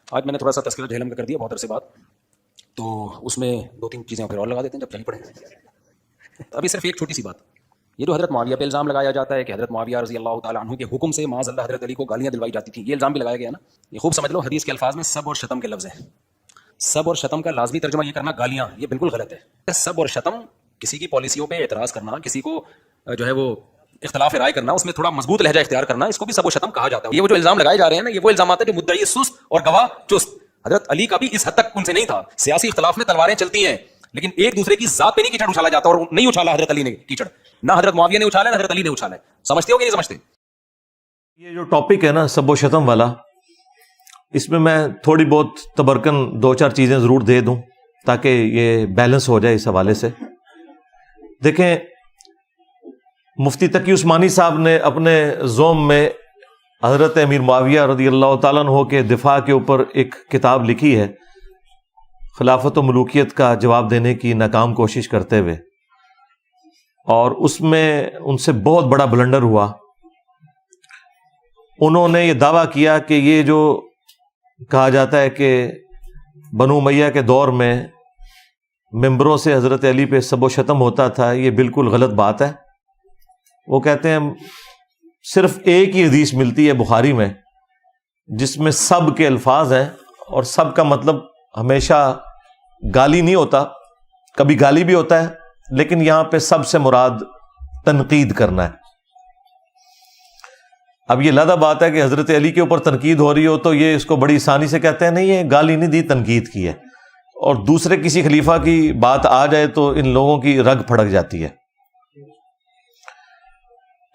آج میں نے تھوڑا سا تذکرہ جہلم کا کر دیا بہت عرصے بعد، تو اس میں 2-3 چیزیں پھر اور لگا دیتے ہیں جب چلنی پڑیں. ابھی صرف ایک چھوٹی سی بات، یہ جو حضرت معاویہ پہ الزام لگایا جاتا ہے کہ حضرت معاویہ رضی اللہ تعالیٰ عنہ کے حکم سے معاذ اللہ حضرت علی کو گالیاں دلوائی جاتی تھیں، یہ الزام بھی لگایا گیا نا. یہ خوب سمجھ لو، حدیث کے الفاظ میں سب اور شتم کے لفظ ہیں. سب اور شتم کا لازمی ترجمہ یہ کرنا گالیاں، یہ بالکل غلط ہے. سب اور شتم کسی کی پالیسیوں پہ اعتراض کرنا، کسی کو جو ہے وہ اختلاف رائے کرنا، اس میں تھوڑا مضبوط لہجہ اختیار کرنا، اس کو بھی سب و شتم کہا جاتا ہے. یہ وہ جو الزام لگائے جا رہے ہیں نا، یہ وہ الزامات ہیں جو مدعی سست اور گواہ چست. حضرت علی کا بھی اس حد تک ان سے نہیں تھا. سیاسی اختلاف میں تلواریں چلتی ہیں، لیکن ایک دوسرے کی ذات پہ نہیں کیچڑ اچھالا جاتا، اور نہیں اچھالا حضرت علی نے کیچڑ، نہ حضرت معاویہ نے اچھالا، نہ حضرت علی نے اچھالا. سمجھتے ہو کہ نہیں سمجھتے؟ یہ جو ٹاپک ہے نا سب و شتم والا، اس میں تھوڑی بہت تبرکن 2-4 چیزیں ضرور دے دوں تاکہ یہ بیلنس ہو جائے. اس حوالے سے دیکھیں، مفتی تقی عثمانی صاحب نے اپنے زوم میں حضرت امیر معاویہ رضی اللہ تعالیٰ عنہ کے دفاع کے اوپر ایک کتاب لکھی ہے، خلافت و ملوکیت کا جواب دینے کی ناکام کوشش کرتے ہوئے، اور اس میں ان سے بہت بڑا بلنڈر ہوا. انہوں نے یہ دعویٰ کیا کہ یہ جو کہا جاتا ہے کہ بنو امیہ کے دور میں ممبروں سے حضرت علی پہ سب و شتم ہوتا تھا، یہ بالکل غلط بات ہے. وہ کہتے ہیں صرف ایک ہی حدیث ملتی ہے بخاری میں جس میں سب کے الفاظ ہیں، اور سب کا مطلب ہمیشہ گالی نہیں ہوتا، کبھی گالی بھی ہوتا ہے، لیکن یہاں پہ سب سے مراد تنقید کرنا ہے. اب یہ لادہ بات ہے کہ حضرت علی کے اوپر تنقید ہو رہی ہو تو یہ اس کو بڑی آسانی سے کہتے ہیں نہیں یہ گالی نہیں دی، تنقید کی ہے، اور دوسرے کسی خلیفہ کی بات آ جائے تو ان لوگوں کی رگ پھڑک جاتی ہے.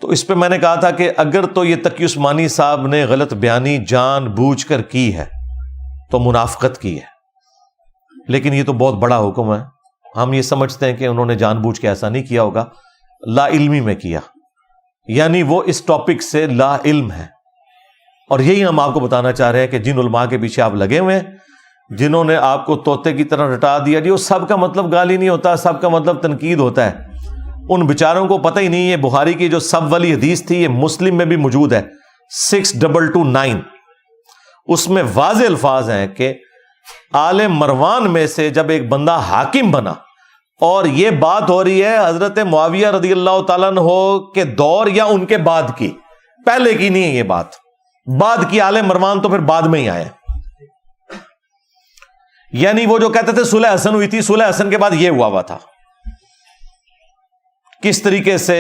تو اس پہ میں نے کہا تھا کہ اگر تو یہ تقی عثمانی صاحب نے غلط بیانی جان بوجھ کر کی ہے تو منافقت کی ہے، لیکن یہ تو بہت بڑا حکم ہے. ہم یہ سمجھتے ہیں کہ انہوں نے جان بوجھ کے ایسا نہیں کیا ہوگا، لا علمی میں کیا، یعنی وہ اس ٹاپک سے لا علم ہے. اور یہی ہم آپ کو بتانا چاہ رہے ہیں کہ جن علماء کے پیچھے آپ لگے ہوئے ہیں، جنہوں نے آپ کو طوطے کی طرح رٹا دیا جی وہ سب کا مطلب گالی نہیں ہوتا، سب کا مطلب تنقید ہوتا ہے، ان بیچاروں کو پتہ ہی نہیں ہے. بخاری کی جو سب والی حدیث تھی یہ مسلم میں بھی موجود ہے 6229، اس میں واضح الفاظ ہیں کہ آل مروان میں سے جب ایک بندہ حاکم بنا، اور یہ بات ہو رہی ہے حضرت معاویہ رضی اللہ تعالیٰ عنہ کے دور یا ان کے بعد کی، پہلے کی نہیں ہے یہ بات، بعد کی آل مروان تو پھر بعد میں ہی آئے. یعنی وہ جو کہتے تھے صلح حسن ہوئی تھی، صلح حسن کے بعد یہ ہوا تھا، کس طریقے سے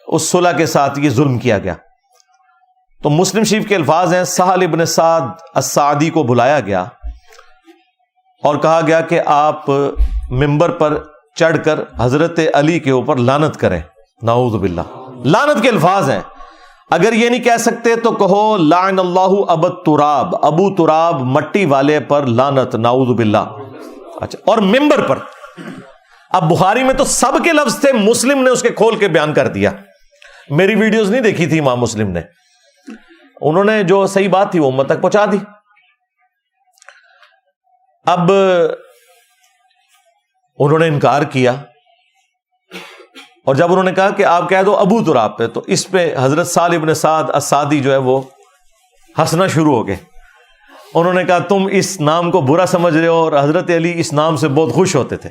اس صلح کے ساتھ یہ ظلم کیا گیا. تو مسلم شریف کے الفاظ ہیں، سہل ابن سعد السعدی کو بلایا گیا اور کہا گیا کہ آپ ممبر پر چڑھ کر حضرت علی کے اوپر لعنت کریں. نعوذ باللہ، لعنت کے الفاظ ہیں. اگر یہ نہیں کہہ سکتے تو کہو لعن اللہ ابو تراب، ابو تراب مٹی والے پر لعنت، نعوذ باللہ. اچھا، اور ممبر پر. اب بخاری میں تو سب کے لفظ تھے، مسلم نے اس کے کھول کے بیان کر دیا. میری ویڈیوز نہیں دیکھی تھی امام مسلم نے، انہوں نے جو صحیح بات تھی وہ امت تک پہنچا دی. اب انہوں نے انکار کیا، اور جب انہوں نے کہا کہ آپ کہہ دو ابو تراب پہ، تو اس پہ حضرت سہل ابن سعد السعدی جو ہے وہ ہنسنا شروع ہو گئے. انہوں نے کہا تم اس نام کو برا سمجھ رہے ہو، اور حضرت علی اس نام سے بہت خوش ہوتے تھے.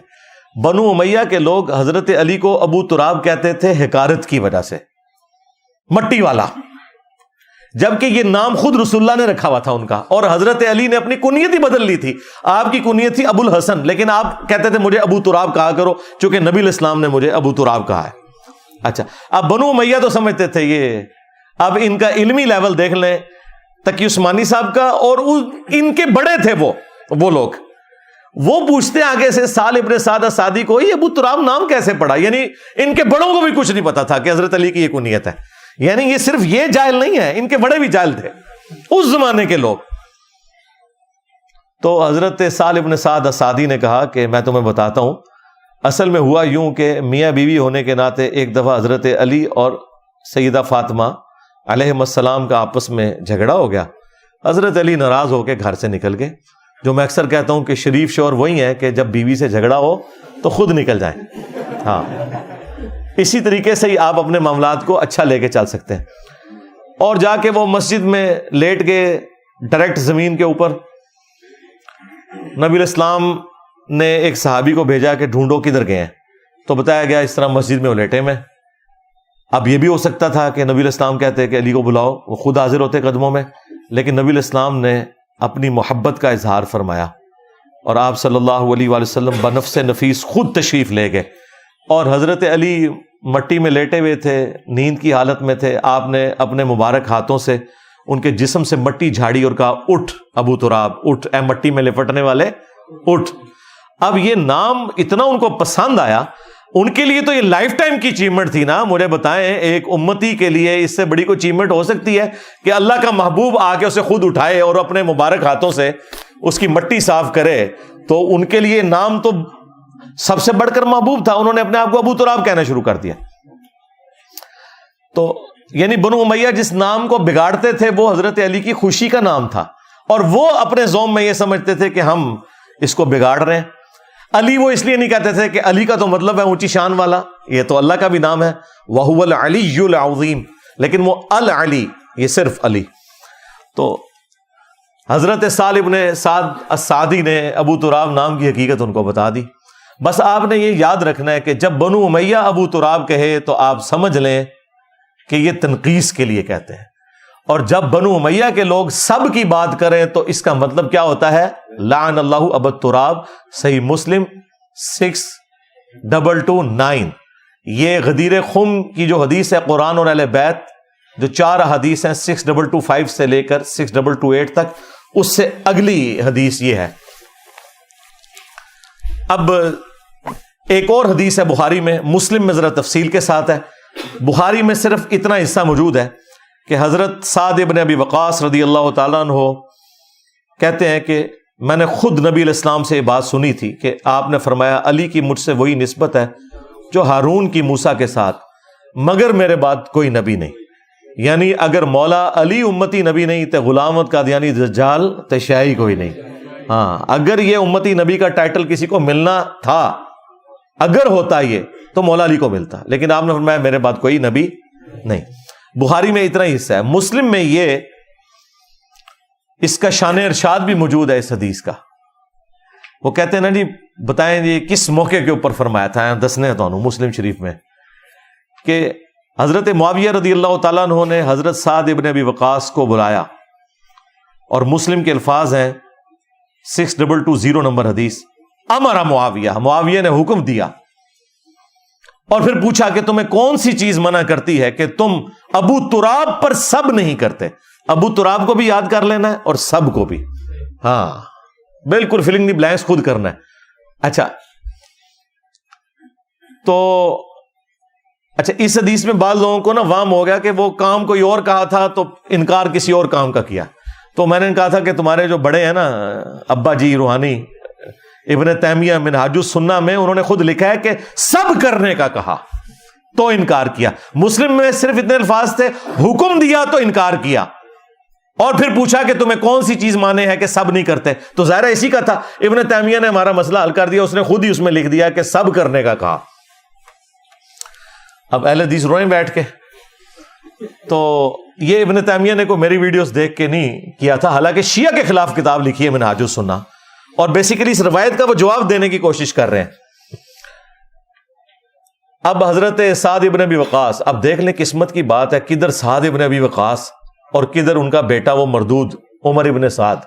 بنو امیہ کے لوگ حضرت علی کو ابو تراب کہتے تھے حقارت کی وجہ سے، مٹی والا، جبکہ یہ نام خود رسول اللہ نے رکھا ہوا تھا ان کا، اور حضرت علی نے اپنی کنیت ہی بدل لی تھی. آپ کی کنیت تھی ابو الحسن، لیکن آپ کہتے تھے مجھے ابو تراب کہا کرو، چونکہ نبی علیہ السلام نے مجھے ابو تراب کہا ہے. اچھا، اب بنو امیہ تو سمجھتے تھے یہ، اب ان کا علمی لیول دیکھ لیں تقی عثمانی صاحب کا، اور ان کے بڑے تھے وہ لوگ، وہ پوچھتے آگے سے سہل ابن سعد السعدی کو یہ ابو تراب نام کیسے پڑا. یعنی ان کے بڑوں کو بھی کچھ نہیں پتا تھا کہ حضرت علی کی یہ کنیت ہے. یعنی یہ صرف یہ جاہل نہیں ہے، ان کے بڑے بھی جاہل تھے اس زمانے کے لوگ. تو حضرت سہل ابن سعد السعدی نے کہا کہ میں تمہیں بتاتا ہوں، اصل میں ہوا یوں کہ میاں بیوی ہونے کے ناطے ایک دفعہ حضرت علی اور سیدہ فاطمہ علیہم السلام کا آپس میں جھگڑا ہو گیا. حضرت علی ناراض ہو کے گھر سے نکل گئے. جو میں اکثر کہتا ہوں کہ شریف شوہر وہی ہے کہ جب بیوی سے جھگڑا ہو تو خود نکل جائیں. ہاں، اسی طریقے سے ہی آپ اپنے معاملات کو اچھا لے کے چل سکتے ہیں. اور جا کے وہ مسجد میں لیٹ گئے ڈائریکٹ زمین کے اوپر، نبی علیہ السلام نے ایک صحابی کو بھیجا کہ ڈھونڈو کدھر گئے ہیں، تو بتایا گیا اس طرح مسجد میں وہ لیٹے میں۔ اب یہ بھی ہو سکتا تھا کہ نبی علیہ السلام کہتے کہ علی کو بلاؤ، وہ خود حاضر ہوتے قدموں میں، لیکن نبی علیہ السلام نے اپنی محبت کا اظہار فرمایا اور آپ صلی اللہ علیہ وآلہ وسلم بنفس نفیس خود تشریف لے گئے، اور حضرت علی مٹی میں لیٹے ہوئے تھے، نیند کی حالت میں تھے۔ آپ نے اپنے مبارک ہاتھوں سے ان کے جسم سے مٹی جھاڑی اور کہا اٹھ ابو تراب، اٹھ اے مٹی میں لپٹنے والے، اٹھ۔ اب یہ نام اتنا ان کو پسند آیا، ان کے لیے تو یہ لائف ٹائم کی اچیومنٹ تھی نا۔ مجھے بتائیں ایک امتی کے لیے اس سے بڑی کوئی اچیومنٹ ہو سکتی ہے کہ اللہ کا محبوب آ کے اسے خود اٹھائے اور اپنے مبارک ہاتھوں سے اس کی مٹی صاف کرے؟ تو ان کے لیے نام تو سب سے بڑھ کر محبوب تھا، انہوں نے اپنے آپ کو ابو تراب کہنا شروع کر دیا۔ تو یعنی بنو امیہ جس نام کو بگاڑتے تھے وہ حضرت علی کی خوشی کا نام تھا، اور وہ اپنے زوم میں یہ سمجھتے تھے کہ ہم اس کو بگاڑ رہے ہیں۔ علی وہ اس لیے نہیں کہتے تھے کہ علی کا تو مطلب ہے اونچی شان والا، یہ تو اللہ کا بھی نام ہے، وَهُوَ الْعَلِيُّ الْعَظِيمُ، لیکن وہ العلی، یہ صرف علی۔ تو حضرت سہل ابن سعد السعدی نے ابو تراب نام کی حقیقت ان کو بتا دی۔ بس آپ نے یہ یاد رکھنا ہے کہ جب بنو امیہ ابو تراب کہے تو آپ سمجھ لیں کہ یہ تنقیص کے لیے کہتے ہیں، اور جب بنو امیہ کے لوگ سب کی بات کریں تو اس کا مطلب کیا ہوتا ہے؟ لعن اللہ ابا تراب، صحیح مسلم 6229۔ یہ غدیر خم کی جو حدیث ہے قرآن اور اہل بیت، جو 4 حدیث ہیں 6225 سے لے کر 6228 تک، اس سے اگلی حدیث یہ ہے۔ اب ایک اور حدیث ہے بخاری میں، مسلم میں ذرا تفصیل کے ساتھ ہے۔ بخاری میں صرف اتنا حصہ موجود ہے کہ حضرت سعد ابن ابی وقاص رضی اللہ تعالیٰ عنہ کہتے ہیں کہ میں نے خود نبی علیہ السلام سے یہ بات سنی تھی کہ آپ نے فرمایا علی کی مجھ سے وہی نسبت ہے جو ہارون کی موسیٰ کے ساتھ، مگر میرے بعد کوئی نبی نہیں۔ یعنی اگر مولا علی امتی نبی نہیں تو غلامت قادیانی دجال تو شیعی کوئی نہیں۔ ہاں، اگر یہ امتی نبی کا ٹائٹل کسی کو ملنا تھا، اگر ہوتا یہ تو مولا علی کو ملتا، لیکن آپ نے فرمایا میرے بعد کوئی نبی نہیں۔ بخاری میں اتنا ہی حصہ ہے۔ مسلم میں یہ اس کا شان ارشاد بھی موجود ہے اس حدیث کا۔ وہ کہتے ہیں نا جی بتائیں جی کس موقع کے اوپر فرمایا تھا، دسنے تو مسلم شریف میں کہ حضرت معاویہ رضی اللہ تعالیٰ عنہ نے حضرت سعد ابن ابی وقاص کو بلایا، اور مسلم کے الفاظ ہیں 6220 نمبر حدیث، امر معاویہ، معاویہ نے حکم دیا، اور پھر پوچھا کہ تمہیں کون سی چیز منع کرتی ہے کہ تم ابو تراب پر سب نہیں کرتے؟ ابو تراب کو بھی یاد کر لینا ہے اور سب کو بھی، ہاں بالکل فلنگ دی بلینکس خود کرنا ہے۔ اچھا تو اس حدیث میں بعض لوگوں کو نا وہم ہو گیا کہ وہ کام کوئی اور کہا تھا تو انکار کسی اور کام کا کیا۔ تو میں نے کہا تھا کہ تمہارے جو بڑے ہیں نا ابا جی روحانی ابن تیمیہ منہاج السنہ میں، انہوں نے خود لکھا ہے کہ سب کرنے کا کہا تو انکار کیا۔ مسلم میں صرف اتنے الفاظ تھے، حکم دیا تو انکار کیا، اور پھر پوچھا کہ تمہیں کون سی چیز مانے ہے کہ سب نہیں کرتے، تو ظاہر اسی کا تھا۔ ابن تیمیہ نے ہمارا مسئلہ حل کر دیا، اس نے خود ہی اس میں لکھ دیا کہ سب کرنے کا کہا۔ اب اہل حدیث روئیں بیٹھ کے، تو یہ ابن تیمیہ نے کو میری ویڈیوز دیکھ کے نہیں کیا تھا، حالانکہ شیعہ کے خلاف کتاب لکھی ہے منہاج السنہ، اور بیسیکلی اس روایت کا وہ جواب دینے کی کوشش کر رہے ہیں۔ اب حضرت سعد ابن ابی وقاص، اب دیکھ لیں قسمت کی بات ہے، کدھر سعد ابن ابی وقاص اور کدھر ان کا بیٹا وہ مردود عمر ابن سعد،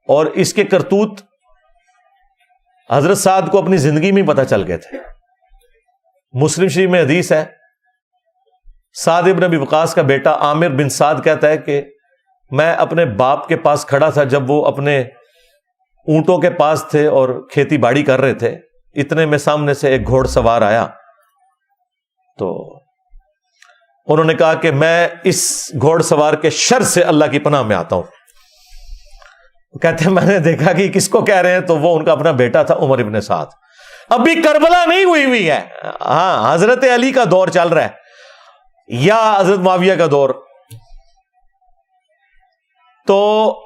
اور اس کے کرتوت حضرت سعد کو اپنی زندگی میں پتہ چل گئے تھے۔ مسلم شریف میں حدیث ہے، سعد ابن ابی وقاص کا بیٹا عامر بن سعد کہتا ہے کہ میں اپنے باپ کے پاس کھڑا تھا جب وہ اپنے اونٹوں کے پاس تھے اور کھیتی باڑی کر رہے تھے، اتنے میں سامنے سے ایک گھوڑ سوار آیا، تو انہوں نے کہا کہ میں اس گھوڑ سوار کے شر سے اللہ کی پناہ میں آتا ہوں۔ کہتے ہیں میں نے دیکھا کہ کس کو کہہ رہے ہیں، تو وہ ان کا اپنا بیٹا تھا عمر ابن سعد۔ ابھی کربلا نہیں ہوئی ہے، ہاں حضرت علی کا دور چل رہا ہے یا حضرت معاویہ کا دور، تو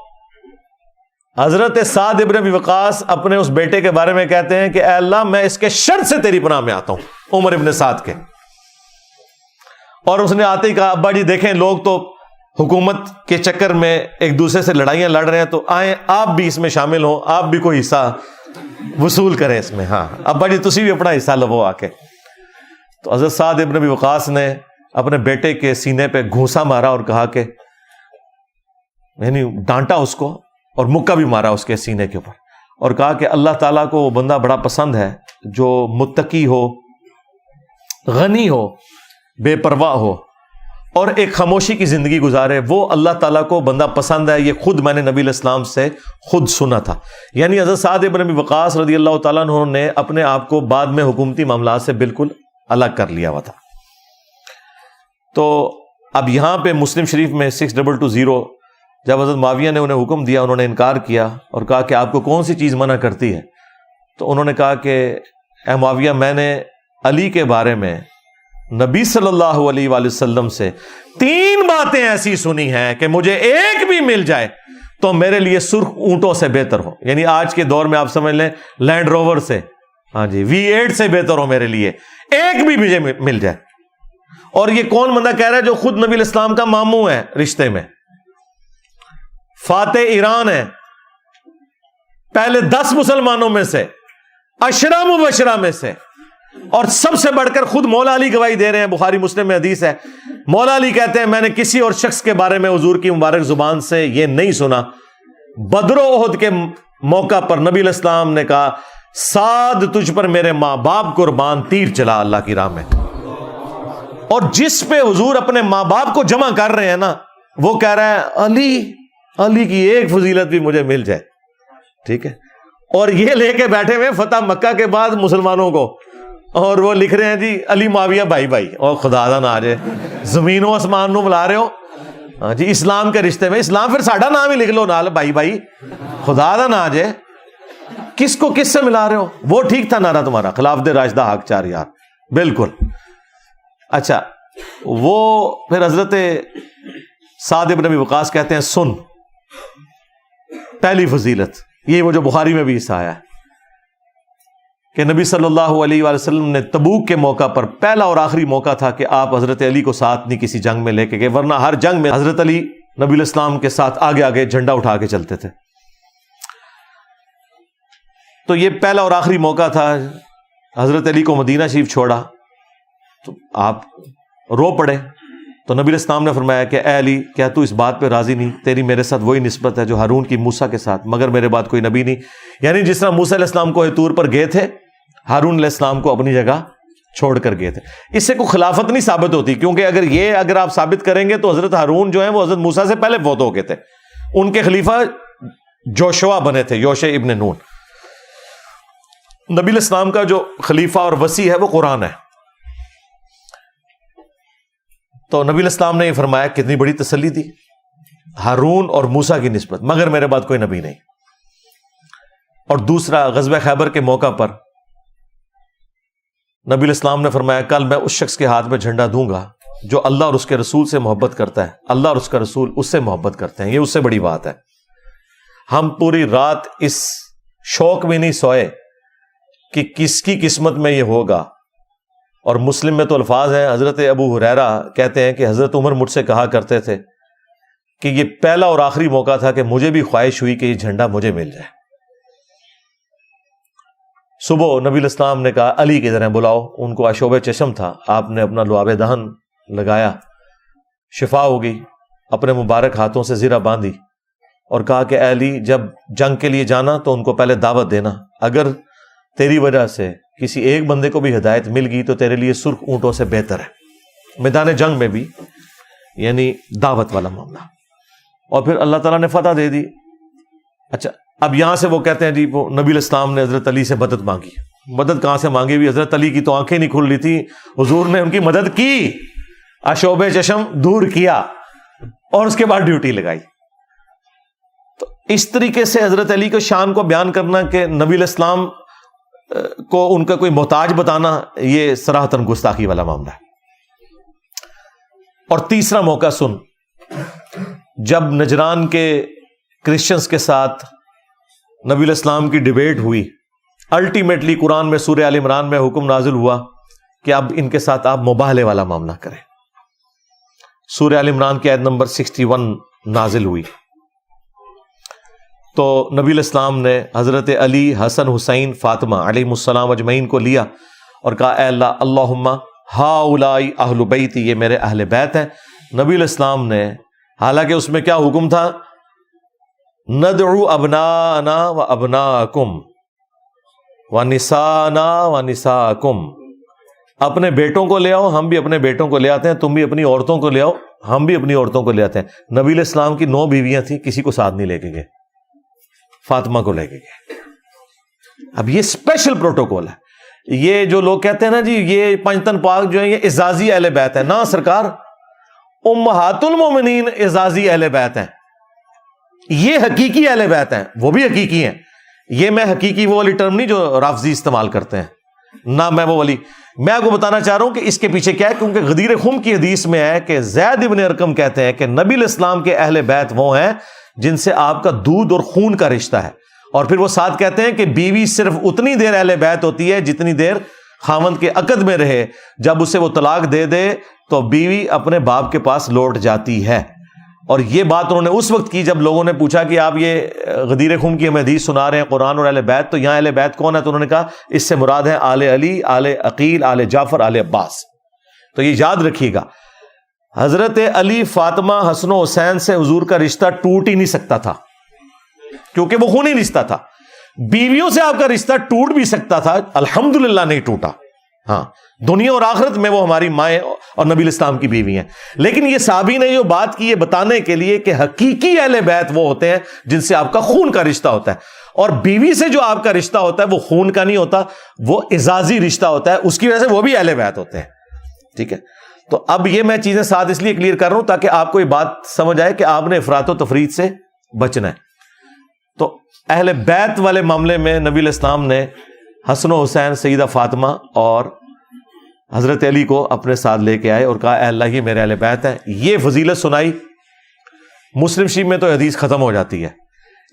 حضرت سعد ابن ابی وقاص اپنے اس بیٹے کے بارے میں کہتے ہیں کہ اے اللہ میں اس کے شر سے تیری پناہ میں آتا ہوں، عمر ابن سعد کے۔ اور اس نے آتے ہی کہا ابا جی دیکھیں لوگ تو حکومت کے چکر میں ایک دوسرے سے لڑائیاں لڑ رہے ہیں تو آئیں آپ بھی اس میں شامل ہوں, آپ بھی کوئی حصہ وصول کریں اس میں. ہاں ابا جی تسی بھی اپنا حصہ لو آ کے. تو حضرت سعد ابن ابی وقاص نے اپنے بیٹے کے سینے پہ گھونسا مارا اور کہا کہ یعنی ڈانٹا اس کو اور مکہ بھی مارا اس کے سینے کے اوپر, اور کہا کہ اللہ تعالیٰ کو وہ بندہ بڑا پسند ہے جو متقی ہو, غنی ہو, بے پرواہ ہو اور ایک خاموشی کی زندگی گزارے. وہ اللہ تعالیٰ کو بندہ پسند ہے. یہ خود میں نے نبی علیہ السلام سے خود سنا تھا. یعنی حضرت سعد ابن ابی وقاص رضی اللہ تعالیٰ عنہ نے اپنے آپ کو بعد میں حکومتی معاملات سے بالکل الگ کر لیا ہوا تھا. تو اب یہاں پہ مسلم شریف میں 6220 جب حضرت معاویہ نے انہیں حکم دیا, انہوں نے انکار کیا اور کہا کہ آپ کو کون سی چیز منع کرتی ہے؟ تو انہوں نے کہا کہ اے معاویہ, میں نے علی کے بارے میں نبی صلی اللہ علیہ وآلہ وسلم سے 3 باتیں ایسی سنی ہیں کہ مجھے ایک بھی مل جائے تو میرے لیے سرخ اونٹوں سے بہتر ہو. یعنی آج کے دور میں آپ سمجھ لیں لینڈ روور سے, ہاں جی V8 سے بہتر ہو میرے لیے, ایک بھی مجھے مل جائے. اور یہ کون بندہ کہہ رہا ہے جو خود نبی علیہ السلام کا ماموں ہے رشتے میں, فاتح ایران ہے, پہلے 10 مسلمانوں میں سے, 10 مبشرہ میں سے, اور سب سے بڑھ کر خود مولا علی گواہی دے رہے ہیں. بخاری مسلم میں حدیث ہے, مولا علی کہتے ہیں میں نے کسی اور شخص کے بارے میں حضور کی مبارک زبان سے یہ نہیں سنا. بدر و احد کے موقع پر نبی علیہ السلام نے کہا سعد تجھ پر میرے ماں باپ قربان, تیر چلا اللہ کی راہ میں. اور جس پہ حضور اپنے ماں باپ کو جمع کر رہے ہیں نا, وہ کہہ رہا ہے علی کی ایک فضیلت بھی مجھے مل جائے. ٹھیک ہے, اور یہ لے کے بیٹھے ہوئے فتح مکہ کے بعد مسلمانوں کو, اور وہ لکھ رہے ہیں جی علی معاویہ بھائی بھائی. اور خدا دا نہ آ جائے, زمین و آسمان نو بلا رہے ہو, ہاں جی اسلام کے رشتے میں. اسلام پھر ساڈا نام ہی لکھ لو نال بھائی بھائی, خدا دا نہ آ جائے. کس کو کس سے ملا رہے ہو؟ وہ ٹھیک تھا نعرہ تمہارا, خلافت راشدہ حق 4 یار, بالکل. اچھا, وہ پھر حضرت سعد ابن ابی وقاص کہتے ہیں سن پہلی فضیلت, یہ وہ جو بخاری میں بھی حصہ آیا ہے کہ نبی صلی اللہ علیہ وآلہ وسلم نے تبوک کے موقع پر, پہلا اور آخری موقع تھا کہ آپ حضرت علی کو ساتھ نہیں کسی جنگ میں لے کے گئے, ورنہ ہر جنگ میں حضرت علی نبی علیہ السلام کے ساتھ آگے آگے جھنڈا اٹھا کے چلتے تھے. تو یہ پہلا اور آخری موقع تھا. حضرت علی کو مدینہ شریف چھوڑا تو آپ رو پڑے. تو نبی علیہ السلام نے فرمایا کہ اے علی, کیا تو اس بات پہ راضی نہیں, تیری میرے ساتھ وہی نسبت ہے جو ہارون کی موسیٰ کے ساتھ, مگر میرے بعد کوئی نبی نہیں. یعنی جس طرح موسیٰ علیہ السلام کو طور پر گئے تھے, ہارون علیہ السلام کو اپنی جگہ چھوڑ کر گئے تھے. اس سے کوئی خلافت نہیں ثابت ہوتی, کیونکہ اگر آپ ثابت کریں گے تو حضرت ہارون جو ہیں وہ حضرت موسیٰ سے پہلے فوت ہو گئے تھے. ان کے خلیفہ جوشوا بنے تھے, یوشع ابن نون. نبی علیہ السلام کا جو خلیفہ اور وصی ہے وہ قرآن ہے. تو نبی علیہ السلام نے یہ فرمایا, کتنی بڑی تسلی دی, ہارون اور موسیٰ کی نسبت, مگر میرے بعد کوئی نبی نہیں. اور دوسرا, غزوہ خیبر کے موقع پر نبی علیہ السلام نے فرمایا کل میں اس شخص کے ہاتھ میں جھنڈا دوں گا جو اللہ اور اس کے رسول سے محبت کرتا ہے, اللہ اور اس کا رسول اس سے محبت کرتے ہیں. یہ اس سے بڑی بات ہے. ہم پوری رات اس شوق میں نہیں سوئے کہ کس کی قسمت میں یہ ہوگا. اور مسلم میں تو الفاظ ہیں, حضرت ابو ہریرہ کہتے ہیں کہ حضرت عمر مجھ سے کہا کرتے تھے کہ یہ پہلا اور آخری موقع تھا کہ مجھے بھی خواہش ہوئی کہ یہ جھنڈا مجھے مل جائے. صبح نبی علیہ السلام نے کہا علی کی طرح بلاؤ. ان کو آشوب چشم تھا, آپ نے اپنا لعاب دہن لگایا, شفا ہو گئی, اپنے مبارک ہاتھوں سے زرہ باندھی اور کہا کہ اے علی جب جنگ کے لیے جانا تو ان کو پہلے دعوت دینا, اگر تیری وجہ سے کسی ایک بندے کو بھی ہدایت مل گئی تو تیرے لیے سرخ اونٹوں سے بہتر ہے. میدان جنگ میں بھی یعنی دعوت والا معاملہ. اور پھر اللہ تعالیٰ نے فتح دے دی. اچھا, اب یہاں سے وہ کہتے ہیں جی وہ نبی علیہ السلام نے حضرت علی سے مدد مانگی. مدد کہاں سے مانگی ہوئی؟ حضرت علی کی تو آنکھیں نہیں کھل رہی تھی, حضور نے ان کی مدد کی, آشوب چشم دور کیا اور اس کے بعد ڈیوٹی لگائی. تو اس طریقے سے حضرت علی کو شان کو بیان کرنا کہ نبی علیہ السلام کو ان کا کوئی محتاج بتانا, یہ صراحتاً گستاخی والا معاملہ ہے. اور تیسرا موقع سن, جب نجران کے کرسچنز کے ساتھ نبی علیہ السلام کی ڈیبیٹ ہوئی, الٹیمیٹلی قرآن میں سورہ آل عمران میں حکم نازل ہوا کہ اب ان کے ساتھ آپ مباہلے والا معاملہ کریں. سورہ آل عمران کی آیت نمبر 61 نازل ہوئی. تو نبی علیہ السلام نے حضرت علی، حسن، حسین، فاطمہ علیہ السلام اجمعین کو لیا اور کہا اے اللہ اللہم ہاؤلائی اہل بیت، یہ میرے اہل بیت ہیں. نبی علیہ السلام نے، حالانکہ اس میں کیا حکم تھا، ندعو ابناءنا و ابناءکم و نساءنا و نساءکم، اپنے بیٹوں کو لے آؤ، ہم بھی اپنے بیٹوں کو لے آتے ہیں، تم بھی اپنی عورتوں کو لے آؤ، ہم بھی اپنی عورتوں کو لے آتے ہیں. نبی علیہ السلام کی 9 بیویاں تھیں، کسی کو ساتھ نہیں لے کے گئے، فاطمہ کو لے کے گئے. اب یہ اسپیشل پروٹوکول ہے. یہ جو لوگ کہتے ہیں نا جی یہ پنجتن پاک جو ہیں یہ اعزازی اہل بیت ہے، نہ سرکار، امہات المومنین اعزازی اہل بیت ہیں، یہ حقیقی اہل بیت ہیں، وہ بھی حقیقی ہیں. یہ میں حقیقی وہ والی ٹرم نہیں جو رافضی استعمال کرتے ہیں، نہ میں وہ والی. میں آپ کو بتانا چاہ رہا ہوں کہ اس کے پیچھے کیا ہے، کیونکہ غدیر خم کی حدیث میں ہے کہ زید ابن ارقم کہتے ہیں کہ نبی علیہ السلام کے اہل بیت وہ ہیں جن سے آپ کا دودھ اور خون کا رشتہ ہے. اور پھر وہ ساتھ کہتے ہیں کہ بیوی صرف اتنی دیر اہل بیت ہوتی ہے جتنی دیر خاوند کے عقد میں رہے، جب اسے وہ طلاق دے دے تو بیوی اپنے باپ کے پاس لوٹ جاتی ہے. اور یہ بات انہوں نے اس وقت کی جب لوگوں نے پوچھا کہ آپ یہ غدیر خم کی ہمیں حدیث سنا رہے ہیں قرآن اور اہل بیت، تو یہاں اہل بیت کون ہے؟ تو انہوں نے کہا اس سے مراد ہے آل علی، آل عقیل، آل جعفر، آل عباس. تو یہ یاد رکھیے گا، حضرت علی، فاطمہ، حسن و حسین سے حضور کا رشتہ ٹوٹ ہی نہیں سکتا تھا کیونکہ وہ خونی رشتہ تھا. بیویوں سے آپ کا رشتہ ٹوٹ بھی سکتا تھا، الحمدللہ نہیں ٹوٹا. ہاں، دنیا اور آخرت میں وہ ہماری مائیں اور نبی الاسلام کی بیوی ہیں. لیکن یہ صحابی نے جو بات کی ہے بتانے کے لیے کہ حقیقی اہل بیت وہ ہوتے ہیں جن سے آپ کا خون کا رشتہ ہوتا ہے، اور بیوی سے جو آپ کا رشتہ ہوتا ہے وہ خون کا نہیں ہوتا، وہ اعزازی رشتہ ہوتا ہے، اس کی وجہ سے وہ بھی اہل بیت ہوتے ہیں. ٹھیک ہے، تو اب یہ میں چیزیں ساتھ اس لیے کلیئر کر رہا ہوں تاکہ آپ کو یہ بات سمجھ آئے کہ آپ نے افراط و تفریط سے بچنا ہے. تو اہل بیت والے معاملے میں نبی علیہ السلام نے حسن و حسین، سیدہ فاطمہ اور حضرت علی کو اپنے ساتھ لے کے آئے اور کہا اے اللہ یہ میرے اہل بیت ہیں. یہ فضیلت سنائی. مسلم شریف میں تو حدیث ختم ہو جاتی ہے.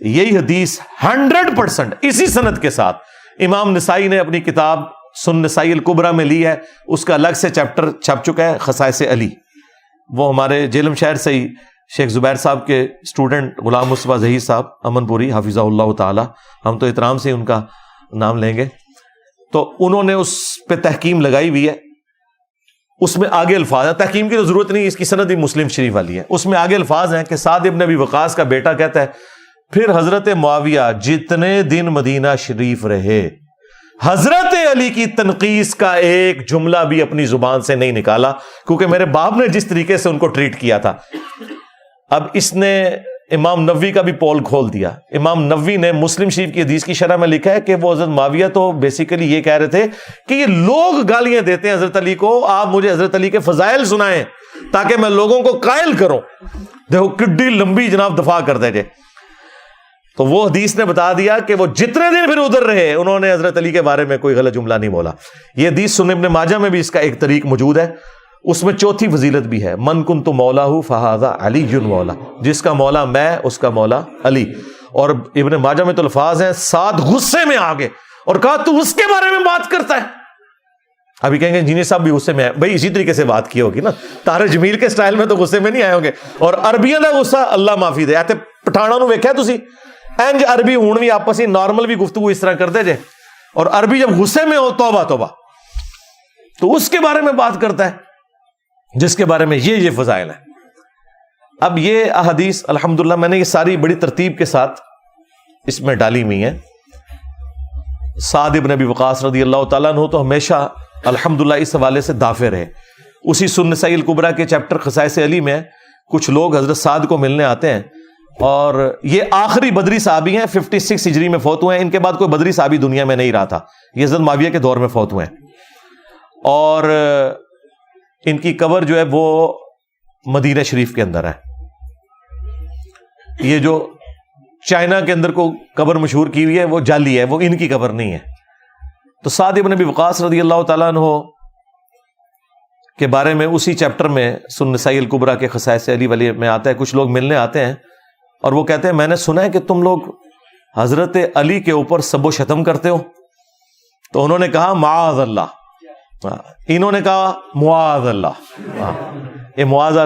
یہی حدیث 100% اسی سند کے ساتھ امام نسائی نے اپنی کتاب سنن نسائی الکبریٰ میں لی ہے. اس کا الگ سے چیپٹر چھپ چکا ہے، خصائص علی. وہ ہمارے جیلم شہر سے ہی شیخ زبیر صاحب کے اسٹوڈنٹ غلام مصطفیٰ ظہیر صاحب امن پوری حفظہ اللہ تعالی، ہم تو احترام سے ان کا نام لیں گے، تو انہوں نے اس پہ تحکیم لگائی ہوئی ہے. اس میں آگے الفاظ ہیں، تحکیم کی تو ضرورت نہیں، اس کی سند بھی مسلم شریف والی ہے. اس میں آگے الفاظ ہیں کہ سعد ابن ابی وقاص کا بیٹا کہتا ہے پھر حضرت معاویہ جتنے دن مدینہ شریف رہے حضرت علی کی تنقیص کا ایک جملہ بھی اپنی زبان سے نہیں نکالا، کیونکہ میرے باپ نے جس طریقے سے ان کو ٹریٹ کیا تھا. اب اس نے امام نووی کا بھی پول کھول دیا. امام نووی نے مسلم شریف کی حدیث کی شرح میں لکھا ہے کہ وہ حضرت معاویہ تو بیسیکلی یہ کہہ رہے تھے کہ یہ لوگ گالیاں دیتے ہیں حضرت علی کو، آپ مجھے حضرت علی کے فضائل سنائیں تاکہ میں لوگوں کو قائل کروں. دیکھو کڈی لمبی جناب دفاع کر دے جے. تو وہ حدیث نے بتا دیا کہ وہ جتنے دن پھر ادھر رہے انہوں نے حضرت علی کے بارے میں کوئی غلط جملہ نہیں بولا. یہ حدیث سنن ابن ماجہ میں بھی اس کا ایک طریق موجود ہے. اس میں چوتھی فضیلت بھی ہے، من کنت مولاہ فہذا علی مولا، جس کا مولا میں اس کا مولا علی. اور ابن ماجہ میں تو الفاظ ہیں ساتھ غصے میں آگے اور کہا تو اس کے بارے میں بات کرتا ہے. ابھی کہیں گے انجینئر صاحب بھی غصے میں ہے، بھائی اسی طریقے سے بات کی ہوگی نا، طاہر جمیل کے سٹائل میں تو غصے میں نہیں آئے ہوں گے. اور عربیاں دا غصہ اللہ معافی دے. ایتے پٹھانا نو ویکھیا تسی انج عربی ہون بھی آپس ہی نارمل بھی گفتگو اس طرح کرتے جے، اور عربی جب غصے میں ہو توبہ توبہ، تو اس کے بارے میں بات کرتا ہے جس کے بارے میں یہ فضائل ہیں. اب یہ احادیث الحمدللہ میں نے یہ ساری بڑی ترتیب کے ساتھ اس میں ڈالی ہوئی ہیں. سعد ابن ابی وقاص رضی اللہ تعالیٰ عنہ تو ہمیشہ الحمدللہ اس حوالے سے دافع رہے. اسی سنن نسائی الکبریٰ کے چیپٹر خصائص علی میں کچھ لوگ حضرت سعد کو ملنے آتے ہیں، اور یہ آخری بدری صحابی ہیں، 56 ہجری میں فوت ہوئے ہیں. ان کے بعد کوئی بدری صحابی دنیا میں نہیں رہا تھا، یہ حضرت معاویہ کے دور میں فوت ہوئے ہیں. اور ان کی قبر جو ہے وہ مدینہ شریف کے اندر ہے. یہ جو چائنا کے اندر کو قبر مشہور کی ہوئی ہے وہ جعلی ہے، وہ ان کی قبر نہیں ہے. تو سعد ابن ابی وقاص رضی اللہ تعالیٰ عنہ کے بارے میں اسی چیپٹر میں سنن نسائی الکبریٰ کے خصائص علی ولی میں آتا ہے. کچھ لوگ ملنے آتے ہیں اور وہ کہتے ہیں میں نے سنا ہے کہ تم لوگ حضرت علی کے اوپر سب و شتم کرتے ہو. تو انہوں نے کہا معاذ اللہ، انہوں نے کہا معاذ اللہ. یہ معاذ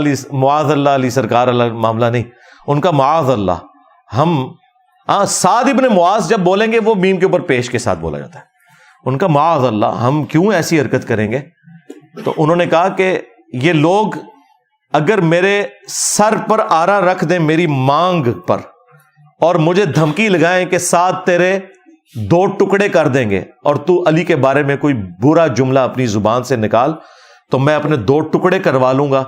اللہ علی سرکار اللہ معاملہ نہیں، ان کا معاذ اللہ. ہم سعد ابن معاذ جب بولیں گے وہ میم کے اوپر پیش کے ساتھ بولا جاتا ہے، ان کا معاذ اللہ، ہم کیوں ایسی حرکت کریں گے. تو انہوں نے کہا کہ یہ لوگ اگر میرے سر پر آرا رکھ دیں میری مانگ پر اور مجھے دھمکی لگائیں کہ سعد تیرے 2 ٹکڑے کر دیں گے اور تو علی کے بارے میں کوئی برا جملہ اپنی زبان سے نکال تو میں اپنے 2 ٹکڑے کروا لوں گا،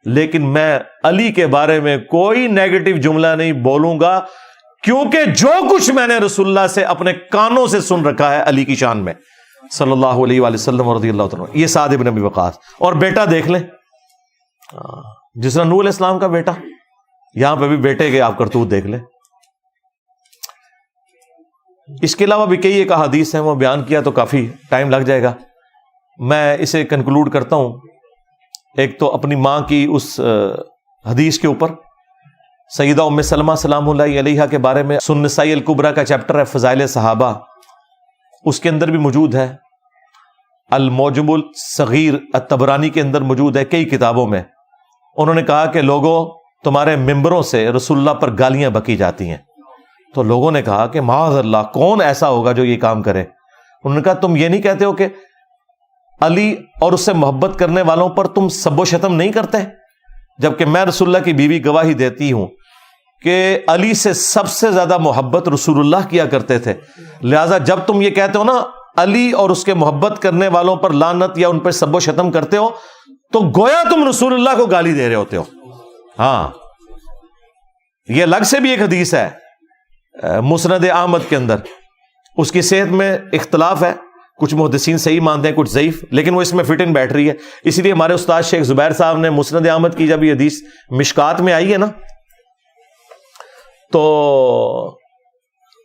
لیکن میں علی کے بارے میں کوئی نیگیٹو جملہ نہیں بولوں گا، کیونکہ جو کچھ میں نے رسول اللہ سے اپنے کانوں سے سن رکھا ہے علی کی شان میں صلی اللہ علیہ وآلہ وسلم رضی اللہ تعالیٰ. یہ سعد ابن ابی وقاص. اور بیٹا دیکھ لیں، جس طرح نوح علیہ السلام کا بیٹا، یہاں پہ بھی بیٹے کے آپ کرتوت دیکھ لیں. اس کے علاوہ بھی کئی ایک احادیث ہیں، وہ بیان کیا تو کافی ٹائم لگ جائے گا. میں اسے کنکلوڈ کرتا ہوں. ایک تو اپنی ماں کی اس حدیث کے اوپر، سیدہ ام سلمہ سلام اللہ علیہا کے بارے میں سنن نسائی الکبریٰ کا چیپٹر ہے فضائل صحابہ، اس کے اندر بھی موجود ہے. المعجم الصغیر الطبرانی کے اندر موجود ہے، کئی کتابوں میں. انہوں نے کہا کہ لوگوں تمہارے ممبروں سے رسول اللہ پر گالیاں بکی جاتی ہیں. تو لوگوں نے کہا کہ معاذ اللہ، کون ایسا ہوگا جو یہ کام کرے. انہوں نے کہا تم یہ نہیں کہتے ہو کہ علی اور اس سے محبت کرنے والوں پر تم سب و شتم نہیں کرتے، جبکہ میں رسول اللہ کی بیوی گواہی دیتی ہوں کہ علی سے سب سے زیادہ محبت رسول اللہ کیا کرتے تھے. لہذا جب تم یہ کہتے ہو نا علی اور اس کے محبت کرنے والوں پر لعنت یا ان پر سب و شتم کرتے ہو تو گویا تم رسول اللہ کو گالی دے رہے ہوتے ہو. ہاں، یہ الگ سے بھی ایک حدیث ہے مسند احمد کے اندر، اس کی صحت میں اختلاف ہے، کچھ محدثین صحیح مانتے ہیں کچھ ضعیف، لیکن وہ اس میں فٹ ان بیٹھ رہی ہے. اسی لیے ہمارے استاد شیخ زبیر صاحب نے مسند احمد کی جب یہ حدیث مشکات میں آئی ہے نا، تو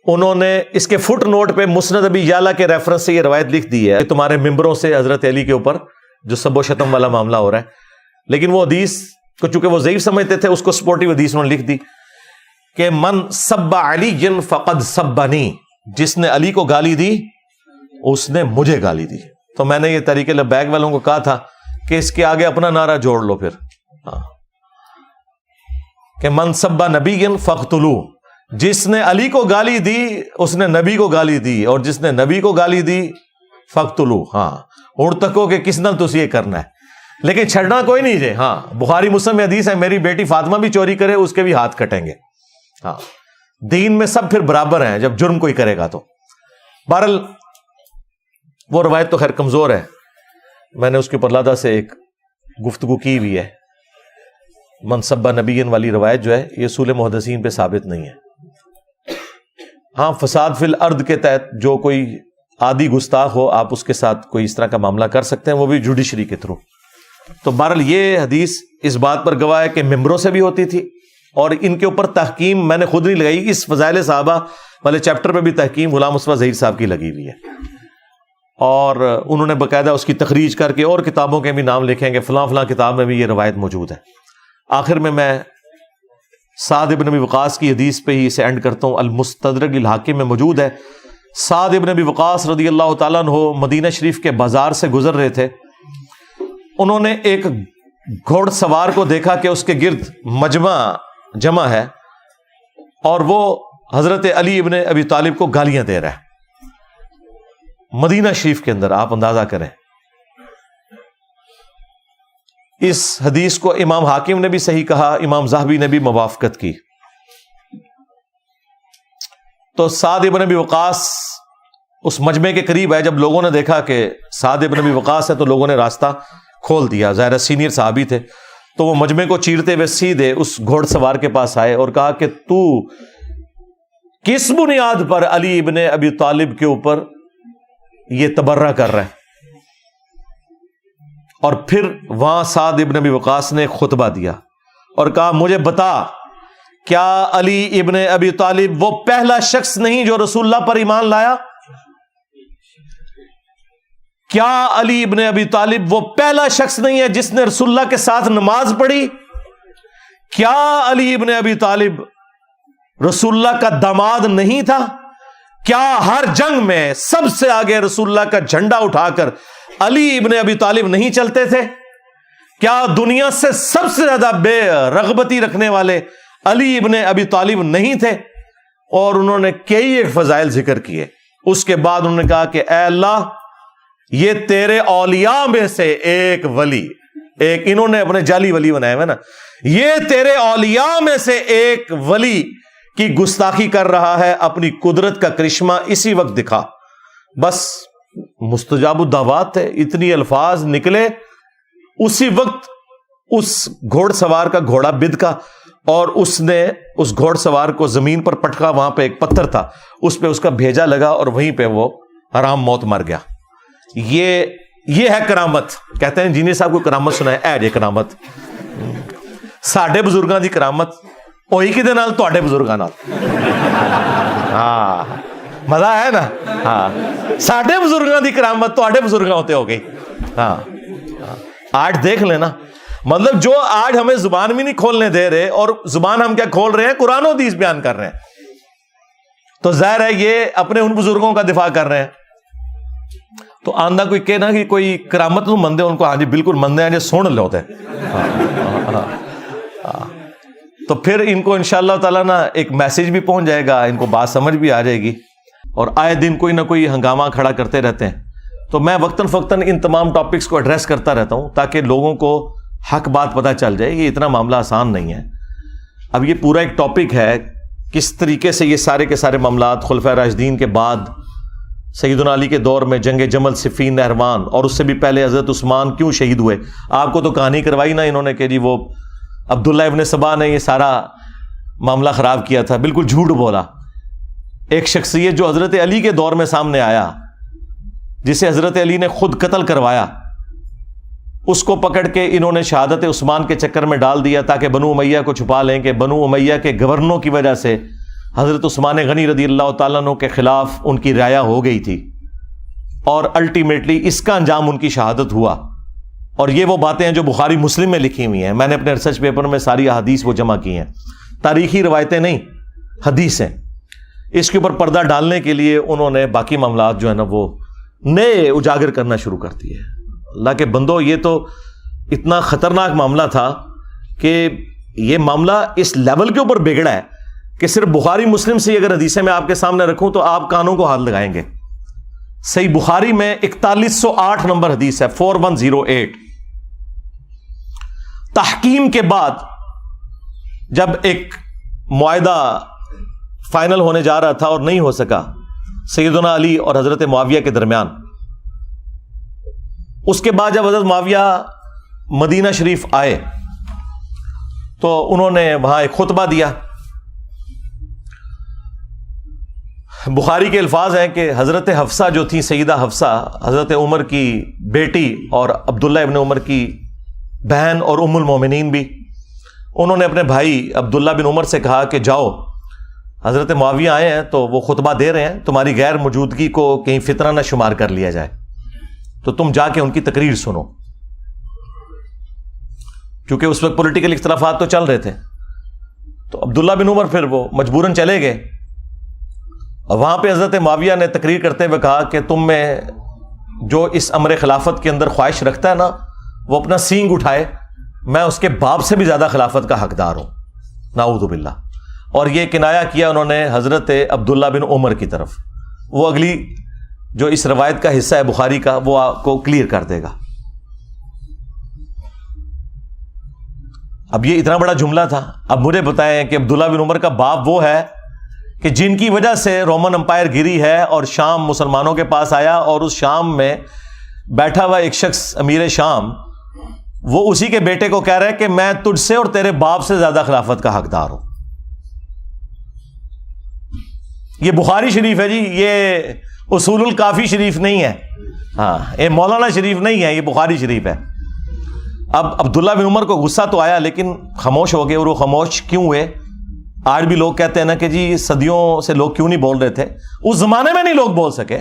انہوں نے اس کے فٹ نوٹ پہ مسند ابی یعلا کے ریفرنس سے یہ روایت لکھ دی ہے کہ تمہارے ممبروں سے حضرت علی کے اوپر جو سب و شتم والا معاملہ ہو رہا ہے. لیکن وہ حدیث کو چونکہ وہ ضعیف سمجھتے تھے، اس کو سپورٹیو حدیث انہوں نے لکھ دی کہ من سب علی فقد سبنی، جس نے علی کو گالی دی اس نے مجھے گالی دی. تو میں نے یہ تحریک لبیک والوں کو کہا تھا کہ اس کے آگے اپنا نعرہ جوڑ لو پھر، کہ من سب نبی فقتلوہ، جس نے علی کو گالی دی اس نے نبی کو گالی دی، اور جس نے نبی کو گالی دی فقتلوہ. ہاں، ہن تکو کہ کس نال تسی یہ کرنا ہے، لیکن چھڑنا کوئی نہیں جے. ہاں، بخاری مسلم میں حدیث ہے میری بیٹی فاطمہ بھی چوری کرے اس کے بھی ہاتھ کٹیں گے. ہاں، دین میں سب پھر برابر ہیں جب جرم کوئی کرے گا تو. بہرحال وہ روایت تو خیر کمزور ہے، میں نے اس کے اوپر لادہ سے ایک گفتگو کی بھی ہے. منصبہ نبیین والی روایت جو ہے یہ اصول محدثین پہ ثابت نہیں ہے. ہاں، فساد فی الارض کے تحت جو کوئی عادی گستاخ ہو آپ اس کے ساتھ کوئی اس طرح کا معاملہ کر سکتے ہیں، وہ بھی جوڈیشری کے تھرو. تو بہرحال یہ حدیث اس بات پر گواہ ہے کہ ممبروں سے بھی ہوتی تھی، اور ان کے اوپر تحکیم میں نے خود نہیں لگائی، اس فضائل صحابہ والے چیپٹر پہ بھی تحکیم غلام مصطفیٰ ظہیر صاحب کی لگی ہوئی ہے، اور انہوں نے باقاعدہ اس کی تخریج کر کے اور کتابوں کے بھی نام لکھیں گے، فلاں فلاں کتاب میں بھی یہ روایت موجود ہے. آخر میں سعد ابن ابی وقاص کی حدیث پہ ہی اسے اینڈ کرتا ہوں. المستدرک للحاکم میں موجود ہے، سعد ابن ابی وقاص رضی اللہ تعالیٰ عنہ مدینہ شریف کے بازار سے گزر رہے تھے. انہوں نے ایک گھوڑ سوار کو دیکھا کہ اس کے گرد مجمع جمع ہے اور وہ حضرت علی ابن ابی طالب کو گالیاں دے رہا ہے مدینہ شریف کے اندر. آپ اندازہ کریں. اس حدیث کو امام حاکم نے بھی صحیح کہا، امام ذہبی نے بھی موافقت کی. تو سعد ابن ابی وقاص اس مجمع کے قریب ہے. جب لوگوں نے دیکھا کہ سعد ابن ابی وقاص ہے تو لوگوں نے راستہ کھول دیا، ظاہر سینئر صحابی تھے. تو وہ مجمع کو چیرتے ہوئے سیدھے اس گھوڑ سوار کے پاس آئے اور کہا کہ تو کس بنیاد پر علی ابن ابی طالب کے اوپر یہ تبرہ کر رہا ہے. اور پھر وہاں سعد ابن ابی وقاص نے خطبہ دیا اور کہا مجھے بتا، کیا علی ابن ابی طالب وہ پہلا شخص نہیں جو رسول اللہ پر ایمان لایا؟ کیا علی ابن ابی طالب وہ پہلا شخص نہیں ہے جس نے رسول اللہ کے ساتھ نماز پڑھی؟ کیا علی ابن ابی طالب رسول اللہ کا داماد نہیں تھا؟ کیا ہر جنگ میں سب سے آگے رسول اللہ کا جھنڈا اٹھا کر علی ابن ابی طالب نہیں چلتے تھے؟ کیا دنیا سے سب سے زیادہ بے رغبتی رکھنے والے علی ابن ابی طالب نہیں تھے؟ اور انہوں نے کئی ایک فضائل ذکر کیے. اس کے بعد انہوں نے کہا کہ اے اللہ، یہ تیرے اولیاء میں سے ایک ولی، ایک انہوں نے اپنے جعلی ولی بنائے ہوئے نا، یہ تیرے اولیاء میں سے ایک ولی کی گستاخی کر رہا ہے، اپنی قدرت کا کرشمہ اسی وقت دکھا. بس مستجاب الدعوات تھے، اتنی الفاظ نکلے اسی وقت. اس گھوڑ سوار کا گھوڑا بد کا، اور اس نے اس گھوڑ سوار کو زمین پر پٹکا، وہاں پہ ایک پتھر تھا، اس پہ اس کا بھیجا لگا اور وہیں پہ وہ حرام موت مر گیا. یہ ہے کرامت. کہتے ہیں جینی صاحب کو کرامت سنائے، اے جے کرامت ساڈے بزرگاں دی کرامت ہوئی کدے نال؟ تواڈے بزرگاں نال. ہاں مزہ ہے نا. ہاں ساڈے بزرگاں دی کرامت تواڈے بزرگاں ہوتے ہو گئی. ہاں آج دیکھ لینا، مطلب جو آج ہمیں زبان بھی نہیں کھولنے دے رہے، اور زبان ہم کیا کھول رہے ہیں؟ قرآن و حدیث بیان کر رہے ہیں. تو ظاہر ہے یہ اپنے ان بزرگوں کا دفاع کر رہے ہیں. تو آندہ کوئی کہنا کہ کوئی کرامت نو مندے، ان کو ہاں جی بالکل مندے ہیں، جی سن لے ہوتے. تو پھر ان کو انشاءاللہ تعالیٰ نا ایک میسج بھی پہنچ جائے گا، ان کو بات سمجھ بھی آ جائے گی. اور آئے دن کوئی نہ کوئی ہنگامہ کھڑا کرتے رہتے ہیں. تو میں وقتاً فوقتاً ان تمام ٹاپکس کو ایڈریس کرتا رہتا ہوں تاکہ لوگوں کو حق بات پتہ چل جائے. یہ اتنا معاملہ آسان نہیں ہے. اب یہ پورا ایک ٹاپک ہے کس طریقے سے یہ سارے کے سارے معاملات خلفائے راشدین کے بعد سیدنا علی کے دور میں جنگ جمل، صفین، نہروان، اور اس سے بھی پہلے حضرت عثمان کیوں شہید ہوئے. آپ کو تو کہانی کروائی نا انہوں نے کہ جی وہ عبداللہ ابن سبا نے یہ سارا معاملہ خراب کیا تھا. بالکل جھوٹ بولا. ایک شخصیت جو حضرت علی کے دور میں سامنے آیا، جسے حضرت علی نے خود قتل کروایا، اس کو پکڑ کے انہوں نے شہادت عثمان کے چکر میں ڈال دیا تاکہ بنو امیہ کو چھپا لیں کہ بنو امیہ کے گورنروں کی وجہ سے حضرت عثمان غنی رضی اللہ تعالیٰ عنہ کے خلاف ان کی رعایا ہو گئی تھی، اور الٹیمیٹلی اس کا انجام ان کی شہادت ہوا. اور یہ وہ باتیں ہیں جو بخاری مسلم میں لکھی ہوئی ہیں. میں نے اپنے ریسرچ پیپر میں ساری احادیث وہ جمع کی ہیں، تاریخی روایتیں نہیں، حدیثیں. اس کے اوپر پردہ ڈالنے کے لیے انہوں نے باقی معاملات جو ہے نا وہ نئے اجاگر کرنا شروع کر دیے. اللہ کے بندو، یہ تو اتنا خطرناک معاملہ تھا کہ یہ معاملہ اس لیول کے اوپر بگڑا ہے کہ صرف بخاری مسلم سے اگر حدیثیں میں آپ کے سامنے رکھوں تو آپ کانوں کو ہاتھ لگائیں گے. صحیح بخاری میں 4108 نمبر حدیث ہے، 4108. تحکیم کے بعد جب ایک معاہدہ فائنل ہونے جا رہا تھا اور نہیں ہو سکا سیدنا علی اور حضرت معاویہ کے درمیان، اس کے بعد جب حضرت معاویہ مدینہ شریف آئے تو انہوں نے وہاں ایک خطبہ دیا. بخاری کے الفاظ ہیں کہ حضرت حفصہ جو تھی، سیدہ حفصہ، حضرت عمر کی بیٹی اور عبداللہ ابن عمر کی بہن اور ام المومنین بھی، انہوں نے اپنے بھائی عبداللہ بن عمر سے کہا کہ جاؤ، حضرت معاویہ آئے ہیں تو وہ خطبہ دے رہے ہیں، تمہاری غیر موجودگی کو کہیں فتنہ نہ شمار کر لیا جائے، تو تم جا کے ان کی تقریر سنو. کیونکہ اس وقت پولیٹیکل اختلافات تو چل رہے تھے. تو عبداللہ بن عمر پھر وہ مجبوراً چلے گئے. اور وہاں پہ حضرت معاویہ نے تقریر کرتے ہوئے کہا کہ تم میں جو اس امر خلافت کے اندر خواہش رکھتا ہے نا، وہ اپنا سینگ اٹھائے، میں اس کے باپ سے بھی زیادہ خلافت کا حقدار ہوں، نعوذ باللہ. اور یہ کنایا کیا انہوں نے حضرت عبداللہ بن عمر کی طرف. وہ اگلی جو اس روایت کا حصہ ہے بخاری کا، وہ آپ کو کلیئر کر دے گا. اب یہ اتنا بڑا جملہ تھا. اب مجھے بتائیں کہ عبداللہ بن عمر کا باپ وہ ہے کہ جن کی وجہ سے رومن امپائر گری ہے اور شام مسلمانوں کے پاس آیا، اور اس شام میں بیٹھا ہوا ایک شخص امیر شام، وہ اسی کے بیٹے کو کہہ رہا ہے کہ میں تجھ سے اور تیرے باپ سے زیادہ خلافت کا حقدار ہوں. یہ بخاری شریف ہے جی، یہ اصول الکافی شریف نہیں ہے، ہاں یہ مولانا شریف نہیں ہے، یہ بخاری شریف ہے. اب عبداللہ بن عمر کو غصہ تو آیا لیکن خاموش ہو گئے. اور وہ خاموش کیوں ہوئے؟ آج بھی لوگ کہتے ہیں نا کہ جی صدیوں سے لوگ کیوں نہیں بول رہے تھے. اس زمانے میں نہیں لوگ بول سکے.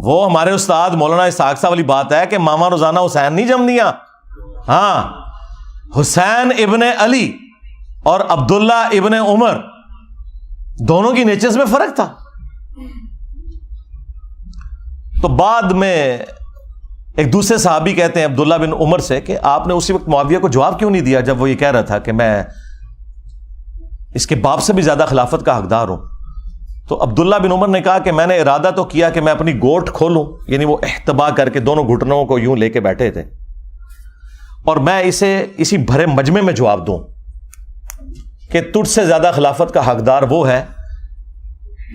وہ ہمارے استاد مولانا اسحاق صاحب والی بات ہے کہ ماما روزانہ حسین نہیں جم دیا. ہاں، حسین ابن علی اور عبداللہ ابن عمر دونوں کی نیچرز میں فرق تھا. تو بعد میں ایک دوسرے صحابی کہتے ہیں عبداللہ بن عمر سے کہ آپ نے اسی وقت معاویہ کو جواب کیوں نہیں دیا جب وہ یہ کہہ رہا تھا کہ میں اس کے باپ سے بھی زیادہ خلافت کا حقدار ہوں؟ تو عبداللہ بن عمر نے کہا کہ میں نے ارادہ تو کیا کہ میں اپنی گوٹ کھولوں، یعنی وہ احتبا کر کے دونوں گھٹنوں کو یوں لے کے بیٹھے تھے، اور میں اسے اسی بھرے مجمع میں جواب دوں کہ تجھ سے زیادہ خلافت کا حقدار وہ ہے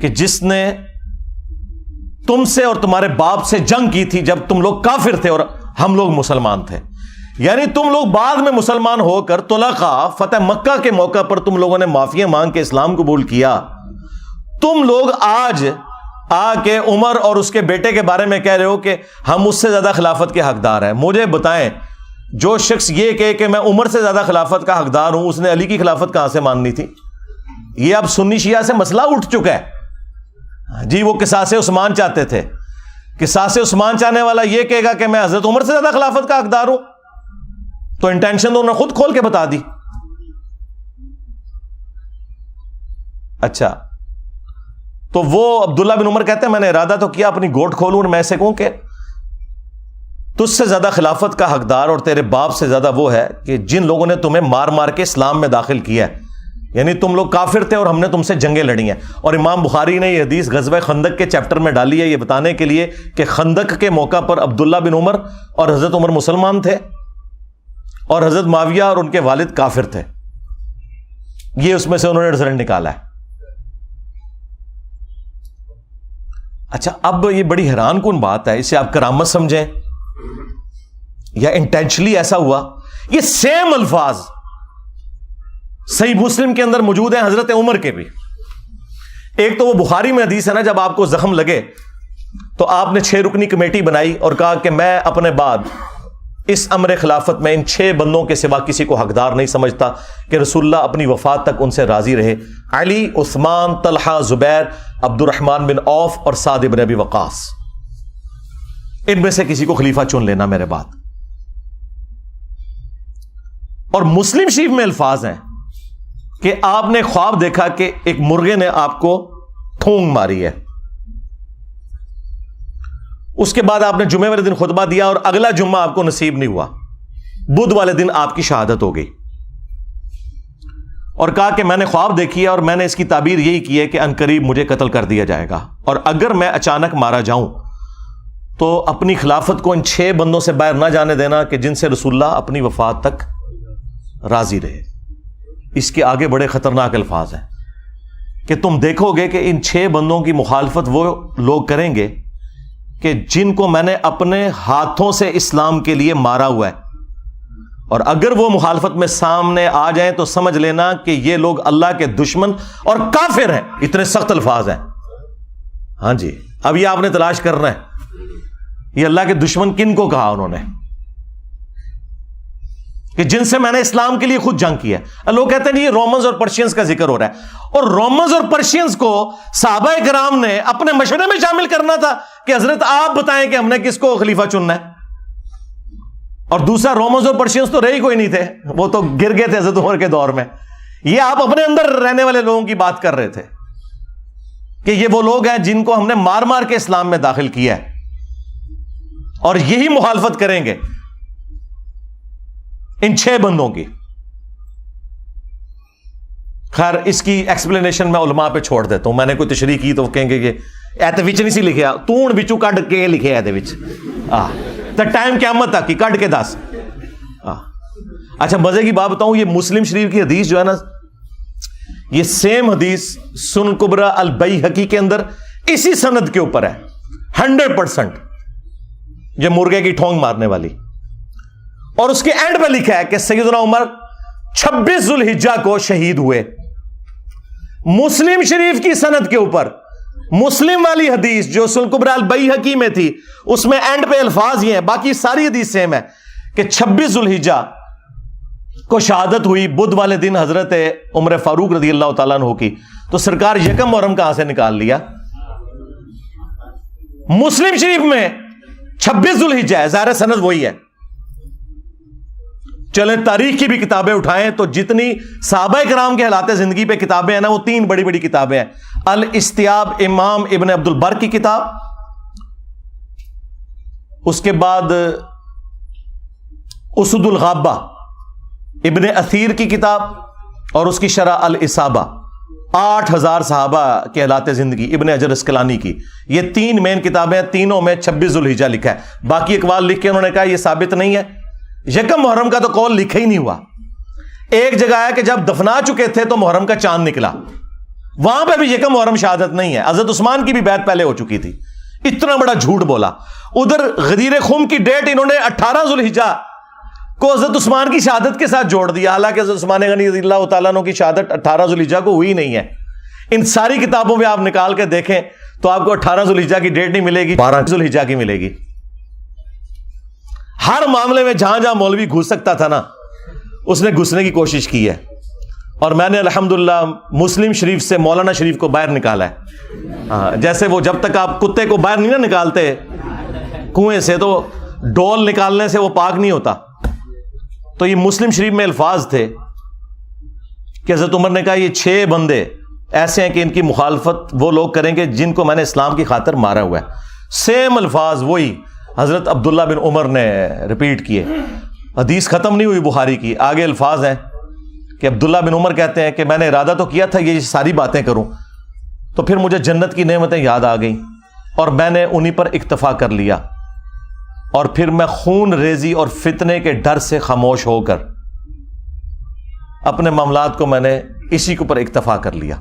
کہ جس نے تم سے اور تمہارے باپ سے جنگ کی تھی جب تم لوگ کافر تھے اور ہم لوگ مسلمان تھے. یعنی تم لوگ بعد میں مسلمان ہو کر طلقاء فتح مکہ کے موقع پر تم لوگوں نے معافیاں مانگ کے اسلام قبول کیا. تم لوگ آج آ کے عمر اور اس کے بیٹے کے بارے میں کہہ رہے ہو کہ ہم اس سے زیادہ خلافت کے حقدار ہیں. مجھے بتائیں، جو شخص یہ کہے کہ میں عمر سے زیادہ خلافت کا حقدار ہوں، اس نے علی کی خلافت کہاں سے ماننی تھی؟ یہ اب سنی شیعہ سے مسئلہ اٹھ چکا ہے. جی وہ قصاص عثمان چاہتے تھے، قصاص عثمان چاہنے والا یہ کہے گا کہ میں حضرت عمر سے زیادہ خلافت کا حقدار ہوں، تو انٹینشن تو انہوں نے خود کھول کے بتا دی. اچھا، تو وہ عبداللہ بن عمر کہتے ہیں میں نے ارادہ تو کیا اپنی گوٹ کھولوں اور میں ایسے کہوں کہ تجھ سے زیادہ خلافت کا حقدار اور تیرے باپ سے زیادہ وہ ہے کہ جن لوگوں نے تمہیں مار مار کے اسلام میں داخل کیا ہے. یعنی تم لوگ کافر تھے اور ہم نے تم سے جنگیں لڑی ہیں. اور امام بخاری نے یہ حدیث غزوہ خندق کے چیپٹر میں ڈالی ہے یہ بتانے کے لیے کہ خندق کے موقع پر عبداللہ بن عمر اور حضرت عمر مسلمان تھے اور حضرت معاویہ اور ان کے والد کافر تھے. یہ اس میں سے انہوں نے رزلٹ نکالا ہے. اچھا، اب یہ بڑی حیران کن بات ہے، اسے آپ کرامت سمجھیں یا انٹینشنلی ایسا ہوا. یہ سیم الفاظ صحیح مسلم کے اندر موجود ہیں حضرت عمر کے بھی. ایک تو وہ بخاری میں حدیث ہے نا، جب آپ کو زخم لگے تو آپ نے 6 رکنی کمیٹی بنائی اور کہا کہ میں اپنے بعد اس امر خلافت میں ان 6 بندوں کے سوا کسی کو حقدار نہیں سمجھتا کہ رسول اللہ اپنی وفات تک ان سے راضی رہے. علی، عثمان، طلحہ، زبیر، عبد الرحمن بن عوف اور سعد بن ابی وقاص، ان میں سے کسی کو خلیفہ چن لینا میرے بعد. اور مسلم شریف میں الفاظ ہیں کہ آپ نے خواب دیکھا کہ ایک مرغے نے آپ کو ٹھونگ ماری ہے. اس کے بعد آپ نے جمعے والے دن خطبہ دیا اور اگلا جمعہ آپ کو نصیب نہیں ہوا. بدھ والے دن آپ کی شہادت ہو گئی اور کہا کہ میں نے خواب دیکھی ہے اور میں نے اس کی تعبیر یہی کی ہے کہ عنقریب مجھے قتل کر دیا جائے گا، اور اگر میں اچانک مارا جاؤں تو اپنی خلافت کو ان 6 بندوں سے باہر نہ جانے دینا کہ جن سے رسول اللہ اپنی وفات تک راضی رہے. اس کے آگے بڑے خطرناک الفاظ ہیں کہ تم دیکھو گے کہ ان 6 بندوں کی مخالفت وہ لوگ کریں گے کہ جن کو میں نے اپنے ہاتھوں سے اسلام کے لیے مارا ہوا ہے، اور اگر وہ مخالفت میں سامنے آ جائیں تو سمجھ لینا کہ یہ لوگ اللہ کے دشمن اور کافر ہیں. اتنے سخت الفاظ ہیں. ہاں جی، اب یہ آپ نے تلاش کرنا ہے یہ اللہ کے دشمن کن کو کہا انہوں نے کہ جن سے میں نے اسلام کے لیے خود جنگ کی ہے. لوگ کہتے ہیں یہ رومنز اور پرشینز کا ذکر ہو رہا ہے، اور رومنز اور پرشینز کو صحابہ کرام نے اپنے مشورے میں شامل کرنا تھا کہ حضرت آپ بتائیں کہ ہم نے کس کو خلیفہ چننا ہے. اور دوسرا، رومنز اور پرشینز تو رہی کوئی نہیں تھے، وہ تو گر گئے تھے حضرت عمر کے دور میں. یہ آپ اپنے اندر رہنے والے لوگوں کی بات کر رہے تھے کہ یہ وہ لوگ ہیں جن کو ہم نے مار مار کے اسلام میں داخل کیا ہے، اور یہی مخالفت کریں گے ان 6 بندوں کی. خیر، اس کی ایکسپلینیشن میں علماء پہ چھوڑ دیتا ہوں. میں نے کوئی تشریح کی تو وہ کہیں گے کہ ایتے وچ نہیں سی لکھیا، تون بچو کڈ کے لکھے ایتے وچ تے ٹائم قیامت تک کی کڈ کے دس. اچھا، مزے کی بات بتاؤں، یہ مسلم شریف کی حدیث جو ہے نا، یہ سیم حدیث سنن کبریٰ البیہقی کے اندر اسی سند کے اوپر ہے 100%، یہ مرغے کی ٹھونگ مارنے والی. اور اس کے اینڈ پہ لکھا ہے کہ سیدنا عمر 26 ذوالحجہ کو شہید ہوئے. مسلم شریف کی سند کے اوپر مسلم والی حدیث جو سنن کبریٰ البیہقی میں تھی، اس میں اینڈ پہ الفاظ یہ ہیں، باقی ساری حدیث سیم ہے کہ 26 ذوالحجہ کو شہادت ہوئی بدھ والے دن حضرت عمر فاروق رضی اللہ تعالیٰ عنہ کی. تو سرکار یکم محرم کہاں سے نکال لیا؟ مسلم شریف میں 26 ذوالحجہ ہے، ظاہر سند وہی ہے. چلیں تاریخ کی بھی کتابیں اٹھائیں تو جتنی صحابہ کرام کے حالات زندگی پہ کتابیں ہیں نا، وہ 3 بڑی بڑی کتابیں ہیں. الاستیاب امام ابن عبد البر کی کتاب، اس کے بعد اسد الغابہ ابن اثیر کی کتاب اور اس کی شرح الاصابہ، 8000 صحابہ کے حالات زندگی ابن حجر اسقلانی کی، یہ 3 مین کتابیں، تینوں میں 26 ذوالحجہ لکھا ہے۔ باقی اقوال لکھ کے انہوں نے کہا یہ ثابت نہیں ہے۔ یکم محرم کا تو قول لکھا ہی نہیں ہوا۔ ایک جگہ ہے کہ جب دفنا چکے تھے تو محرم کا چاند نکلا، وہاں پہ بھی یکم محرم شہادت نہیں ہے۔ حضرت عثمان کی بھی بیعت پہلے ہو چکی تھی، اتنا بڑا جھوٹ بولا۔ ادھر غدیر خم کی ڈیٹ انہوں نے 18 ذوالحجہ کو حضرت عثمان کی شہادت کے ساتھ جوڑ دیا، حالانکہ حضرت عثمان غنی رضی اللہ تعالیٰ عنہ کی شہادت 18 ذوالحجہ کو ہوئی نہیں ہے۔ ان ساری کتابوں میں آپ نکال کے دیکھیں تو آپ کو 18 ذوالحجہ کی ڈیٹ نہیں ملے گی، 12 ذوالحجہ کی ملے گی۔ ہر معاملے میں جہاں جہاں مولوی گھس سکتا تھا نا، اس نے گھسنے کی کوشش کی ہے، اور میں نے الحمدللہ مسلم شریف سے مولانا شریف کو باہر نکالا ہے۔ جیسے وہ جب تک آپ کتے کو باہر نہیں نا نکالتے کنویں سے تو ڈول نکالنے سے وہ پاک نہیں ہوتا، تو یہ مسلم شریف میں الفاظ تھے کہ حضرت عمر نے کہا یہ 6 بندے ایسے ہیں کہ ان کی مخالفت وہ لوگ کریں گے جن کو میں نے اسلام کی خاطر مارا ہوا ہے۔ سیم الفاظ وہی حضرت عبداللہ بن عمر نے ریپیٹ کیے۔ حدیث ختم نہیں ہوئی بخاری کی، آگے الفاظ ہیں کہ عبداللہ بن عمر کہتے ہیں کہ میں نے ارادہ تو کیا تھا یہ ساری باتیں کروں، تو پھر مجھے جنت کی نعمتیں یاد آ گئیں اور میں نے انہی پر اکتفا کر لیا، اور پھر میں خون ریزی اور فتنے کے ڈر سے خاموش ہو کر اپنے معاملات کو میں نے اسی کے اوپر اکتفا کر لیا۔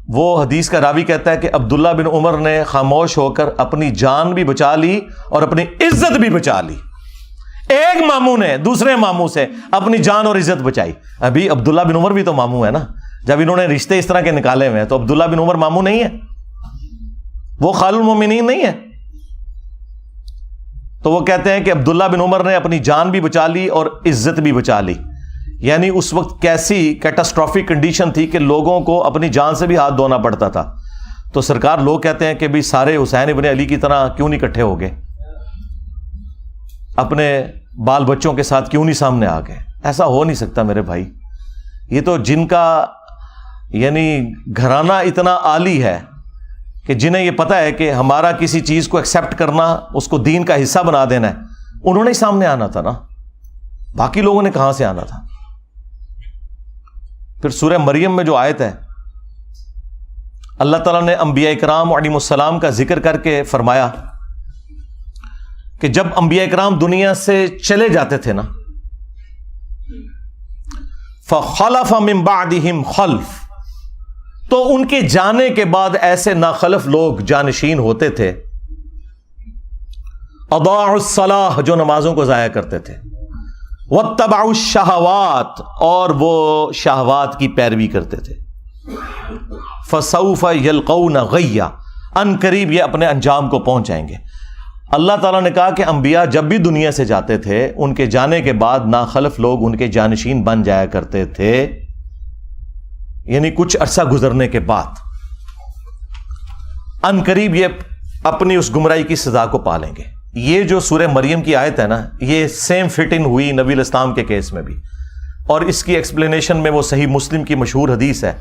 وہ حدیث کا راوی کہتا ہے کہ عبداللہ بن عمر نے خاموش ہو کر اپنی جان بھی بچا لی اور اپنی عزت بھی بچا لی۔ ایک ماموں نے دوسرے ماموں سے اپنی جان اور عزت بچائی۔ ابھی عبداللہ بن عمر بھی تو ماموں ہے نا، جب انہوں نے رشتے اس طرح کے نکالے ہوئے ہیں تو عبداللہ بن عمر ماموں نہیں ہے، وہ خال المومنین نہیں ہے۔ تو وہ کہتے ہیں کہ عبداللہ بن عمر نے اپنی جان بھی بچا لی اور عزت بھی بچا لی، یعنی اس وقت کیسی کیٹاسٹرافک کنڈیشن تھی کہ لوگوں کو اپنی جان سے بھی ہاتھ دھونا پڑتا تھا۔ تو سرکار لوگ کہتے ہیں کہ بھی سارے حسین ابن علی کی طرح کیوں نہیں اکٹھے ہو گئے، اپنے بال بچوں کے ساتھ کیوں نہیں سامنے آ گئے؟ ایسا ہو نہیں سکتا میرے بھائی۔ یہ تو جن کا یعنی گھرانہ اتنا عالی ہے کہ جنہیں یہ پتا ہے کہ ہمارا کسی چیز کو ایکسیپٹ کرنا، اس کو دین کا حصہ بنا دینا ہے، انہوں نے ہی سامنے آنا تھا نا، باقی لوگوں نے کہاں سے آنا تھا؟ پھر سورہ مریم میں جو آیت ہے، اللہ تعالیٰ نے انبیاء اکرام علیہم السلام کا ذکر کر کے فرمایا کہ جب انبیاء اکرام دنیا سے چلے جاتے تھے نا، فَخَلَفَ مِن بَعْدِهِمْ خَلْفٌ، تو ان کے جانے کے بعد ایسے ناخلف لوگ جانشین ہوتے تھے، اضاعوا الصلاۃ، جو نمازوں کو ضائع کرتے تھے، واتبعوا الشہوات، اور وہ شہوات کی پیروی کرتے تھے، فسوف یلقون غیا، ان قریب یہ اپنے انجام کو پہنچ جائیں گے۔ اللہ تعالیٰ نے کہا کہ انبیاء جب بھی دنیا سے جاتے تھے ان کے جانے کے بعد ناخلف لوگ ان کے جانشین بن جایا کرتے تھے، یعنی کچھ عرصہ گزرنے کے بعد ان قریب یہ اپنی اس گمراہی کی سزا کو پالیں گے۔ یہ جو سورہ مریم کی آیت ہے نا، یہ سیم فٹ ان ہوئی نبی علیہ السلام کے کیس میں بھی، اور اس کی ایکسپلینیشن میں وہ صحیح مسلم کی مشہور حدیث ہے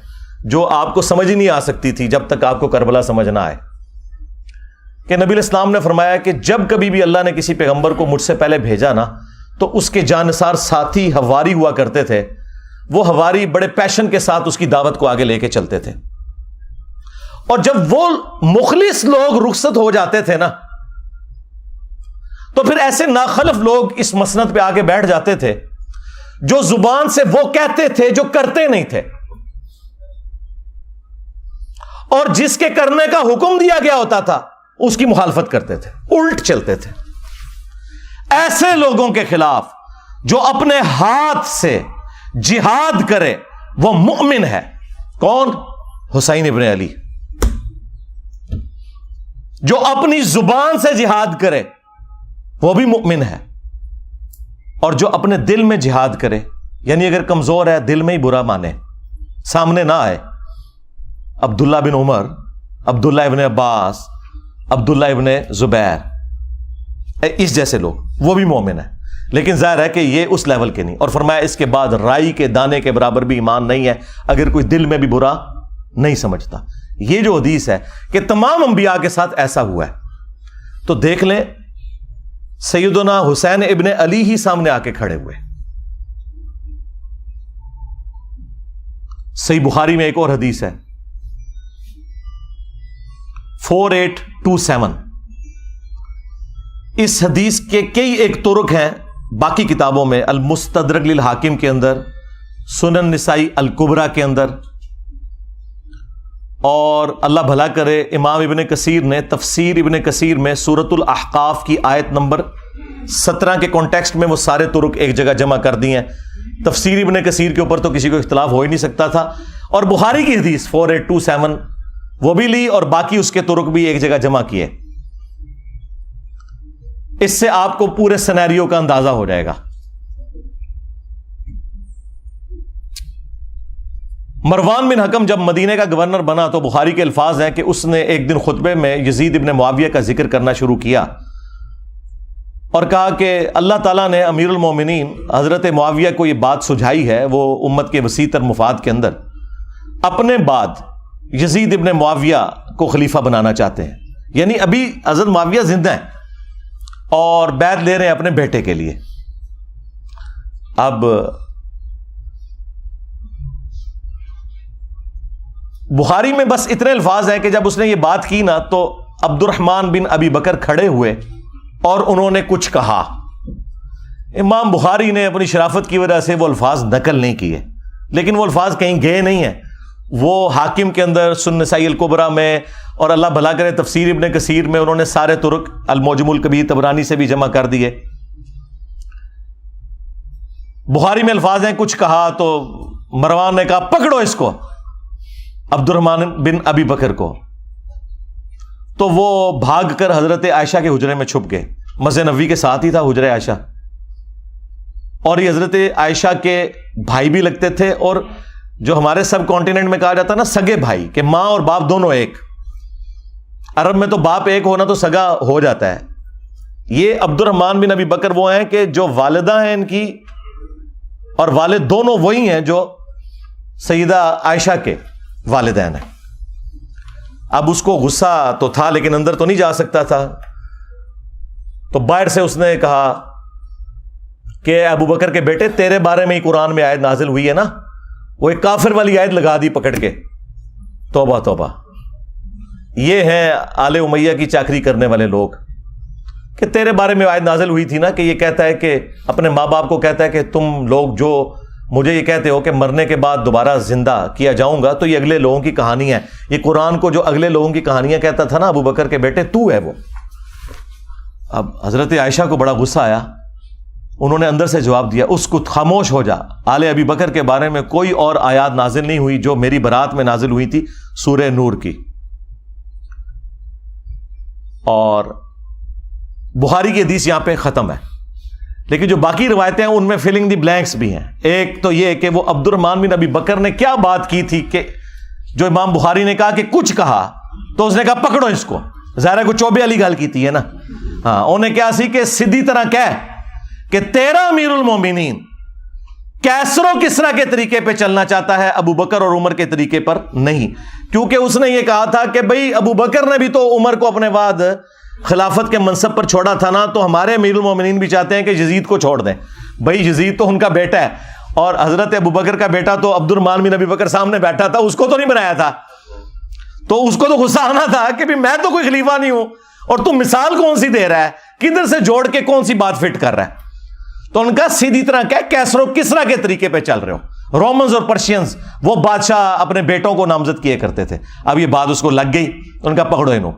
جو آپ کو سمجھ ہی نہیں آ سکتی تھی جب تک آپ کو کربلا سمجھ نہ آئے، کہ نبی علیہ السلام نے فرمایا کہ جب کبھی بھی اللہ نے کسی پیغمبر کو مجھ سے پہلے بھیجا نا، تو اس کے جانثار ساتھی حواری ہوا کرتے تھے، وہ حواری بڑے پیشن کے ساتھ اس کی دعوت کو آگے لے کے چلتے تھے، اور جب وہ مخلص لوگ رخصت ہو جاتے تھے نا، تو پھر ایسے ناخلف لوگ اس مسند پہ آگے بیٹھ جاتے تھے جو زبان سے وہ کہتے تھے جو کرتے نہیں تھے، اور جس کے کرنے کا حکم دیا گیا ہوتا تھا اس کی مخالفت کرتے تھے، الٹ چلتے تھے۔ ایسے لوگوں کے خلاف جو اپنے ہاتھ سے جہاد کرے وہ مؤمن ہے۔ کون؟ حسین ابن علی۔ جو اپنی زبان سے جہاد کرے وہ بھی مؤمن ہے، اور جو اپنے دل میں جہاد کرے، یعنی اگر کمزور ہے دل میں ہی برا مانے، سامنے نہ آئے، عبداللہ بن عمر، عبداللہ ابن عباس، عبداللہ ابن زبیر، اس جیسے لوگ، وہ بھی مومن ہے، لیکن ظاہر ہے کہ یہ اس لیول کے نہیں۔ اور فرمایا اس کے بعد رائی کے دانے کے برابر بھی ایمان نہیں ہے اگر کوئی دل میں بھی برا نہیں سمجھتا۔ یہ جو حدیث ہے کہ تمام انبیاء کے ساتھ ایسا ہوا ہے، تو دیکھ لیں سیدنا حسین ابن علی ہی سامنے آ کے کھڑے ہوئے. صحیح بخاری میں ایک اور حدیث ہے 4827. اس حدیث کے کئی ایک طرق ہیں باقی کتابوں میں، المستدرک للحاکم کے اندر، سنن نسائی الکبریٰ کے اندر، اور اللہ بھلا کرے امام ابن کثیر نے تفسیر ابن کثیر میں سورۃ الاحقاف کی آیت نمبر 17 کے کانٹیکسٹ میں وہ سارے طرق ایک جگہ جمع کر دی ہیں. تفسیر ابن کثیر کے اوپر تو کسی کو اختلاف ہو ہی نہیں سکتا تھا، اور بخاری کی حدیث 4827 وہ بھی لی اور باقی اس کے طرق بھی ایک جگہ جمع کیے. اس سے آپ کو پورے سینیریو کا اندازہ ہو جائے گا. مروان بن حکم جب مدینے کا گورنر بنا تو بخاری کے الفاظ ہیں کہ اس نے ایک دن خطبے میں یزید ابن معاویہ کا ذکر کرنا شروع کیا اور کہا کہ اللہ تعالیٰ نے امیر المومنین حضرت معاویہ کو یہ بات سجھائی ہے، وہ امت کے وسیع تر مفاد کے اندر اپنے بعد یزید ابن معاویہ کو خلیفہ بنانا چاہتے ہیں. یعنی ابھی حضرت معاویہ زندہ ہیں اور بیعت لے رہے ہیں اپنے بیٹے کے لیے. اب بخاری میں بس اتنے الفاظ ہیں کہ جب اس نے یہ بات کی نا تو عبد الرحمن بن ابی بکر کھڑے ہوئے اور انہوں نے کچھ کہا. امام بخاری نے اپنی شرافت کی وجہ سے وہ الفاظ نقل نہیں کیے، لیکن وہ الفاظ کہیں گئے نہیں ہیں، وہ حاکم کے اندر، سنن نسائی الکبریٰ میں، اور اللہ بھلا کرے تفسیر ابن کثیر میں انہوں نے سارے طرق، المعجم الکبیر طبرانی سے بھی جمع کر دیے. بخاری میں الفاظ ہیں کچھ کہا تو مروان نے کہا پکڑو اس کو، عبد الرحمن بن ابی بکر کو. تو وہ بھاگ کر حضرت عائشہ کے حجرے میں چھپ گئے. مسجد نبوی کے ساتھ ہی تھا حجرہ عائشہ، اور یہ حضرت عائشہ کے بھائی بھی لگتے تھے، اور جو ہمارے سب کانٹیننٹ میں کہا جاتا ہے نا سگے بھائی، کہ ماں اور باپ دونوں ایک. عرب میں تو باپ ایک ہونا تو سگا ہو جاتا ہے. یہ عبد الرحمن بن ابی بکر وہ ہیں کہ جو والدہ ہیں ان کی اور والد دونوں وہی ہیں جو سیدہ عائشہ کے والدین ہیں. اب اس کو غصہ تو تھا لیکن اندر تو نہیں جا سکتا تھا، تو باہر سے اس نے کہا کہ ابو بکر کے بیٹے تیرے بارے میں ہی قرآن میں آیت نازل ہوئی ہے نا. وہ ایک کافر والی آیت لگا دی پکڑ کے. توبہ توبہ. یہ ہیں آل امیہ کی چاکری کرنے والے لوگ کہ تیرے بارے میں آیت نازل ہوئی تھی نا، کہ یہ کہتا ہے کہ اپنے ماں باپ کو کہتا ہے کہ تم لوگ جو مجھے یہ کہتے ہو کہ مرنے کے بعد دوبارہ زندہ کیا جاؤں گا، تو یہ اگلے لوگوں کی کہانی ہے. یہ قرآن کو جو اگلے لوگوں کی کہانیاں کہتا تھا نا ابو بکر کے بیٹے، تو ہے وہ. اب حضرت عائشہ کو بڑا غصہ آیا، انہوں نے اندر سے جواب دیا اس کو خاموش ہو جا، آل ابی بکر کے بارے میں کوئی اور آیات نازل نہیں ہوئی جو میری برات میں نازل ہوئی تھی سورہ نور کی. اور بخاری کی حدیث یہاں پہ ختم ہے، لیکن جو باقی روایتیں ہیں ان میں فلنگ دی بلینکس بھی ہیں. ایک تو یہ کہ وہ عبد الرحمن بن ابی بکر نے کیا بات کی تھی کہ جو امام بخاری نے کہا کہ کچھ کہا تو اس نے کہا پکڑو اس کو. ظاہر ہے کو چوبے والی گل کی ہے نا. ہاں انہیں کیا سی کہ سیدھی طرح کہہ کہ تیرا امیر المومنین کیسر و کسرا کے طریقے پہ چلنا چاہتا ہے، ابو بکر اور عمر کے طریقے پر نہیں. کیونکہ اس نے یہ کہا تھا کہ بھئی ابو بکر نے بھی تو عمر کو اپنے بعد خلافت کے منصب پر چھوڑا تھا نا، تو ہمارے امیر المومنین بھی چاہتے ہیں کہ یزید کو چھوڑ دیں. بھئی یزید تو ان کا بیٹا ہے، اور حضرت ابو بکر کا بیٹا تو عبد الرحمن بن ابی بکر سامنے بیٹھا تھا، اس کو تو نہیں بنایا تھا. تو اس کو تو غصہ آنا تھا کہ بھی میں تو کوئی خلیفہ نہیں ہوں اور تم مثال کون سی دے رہا ہے، کدھر سے جوڑ کے کون سی بات فٹ کر رہا ہے. تو ان کا سیدھی طرح کیا کیسر و کسرا کے طریقے پہ چل رہے ہو. رومنز اور پرشینز وہ بادشاہ اپنے بیٹوں کو نامزد کیے کرتے تھے. اب یہ بات اس کو لگ گئی، ان کا پکڑو انہوں.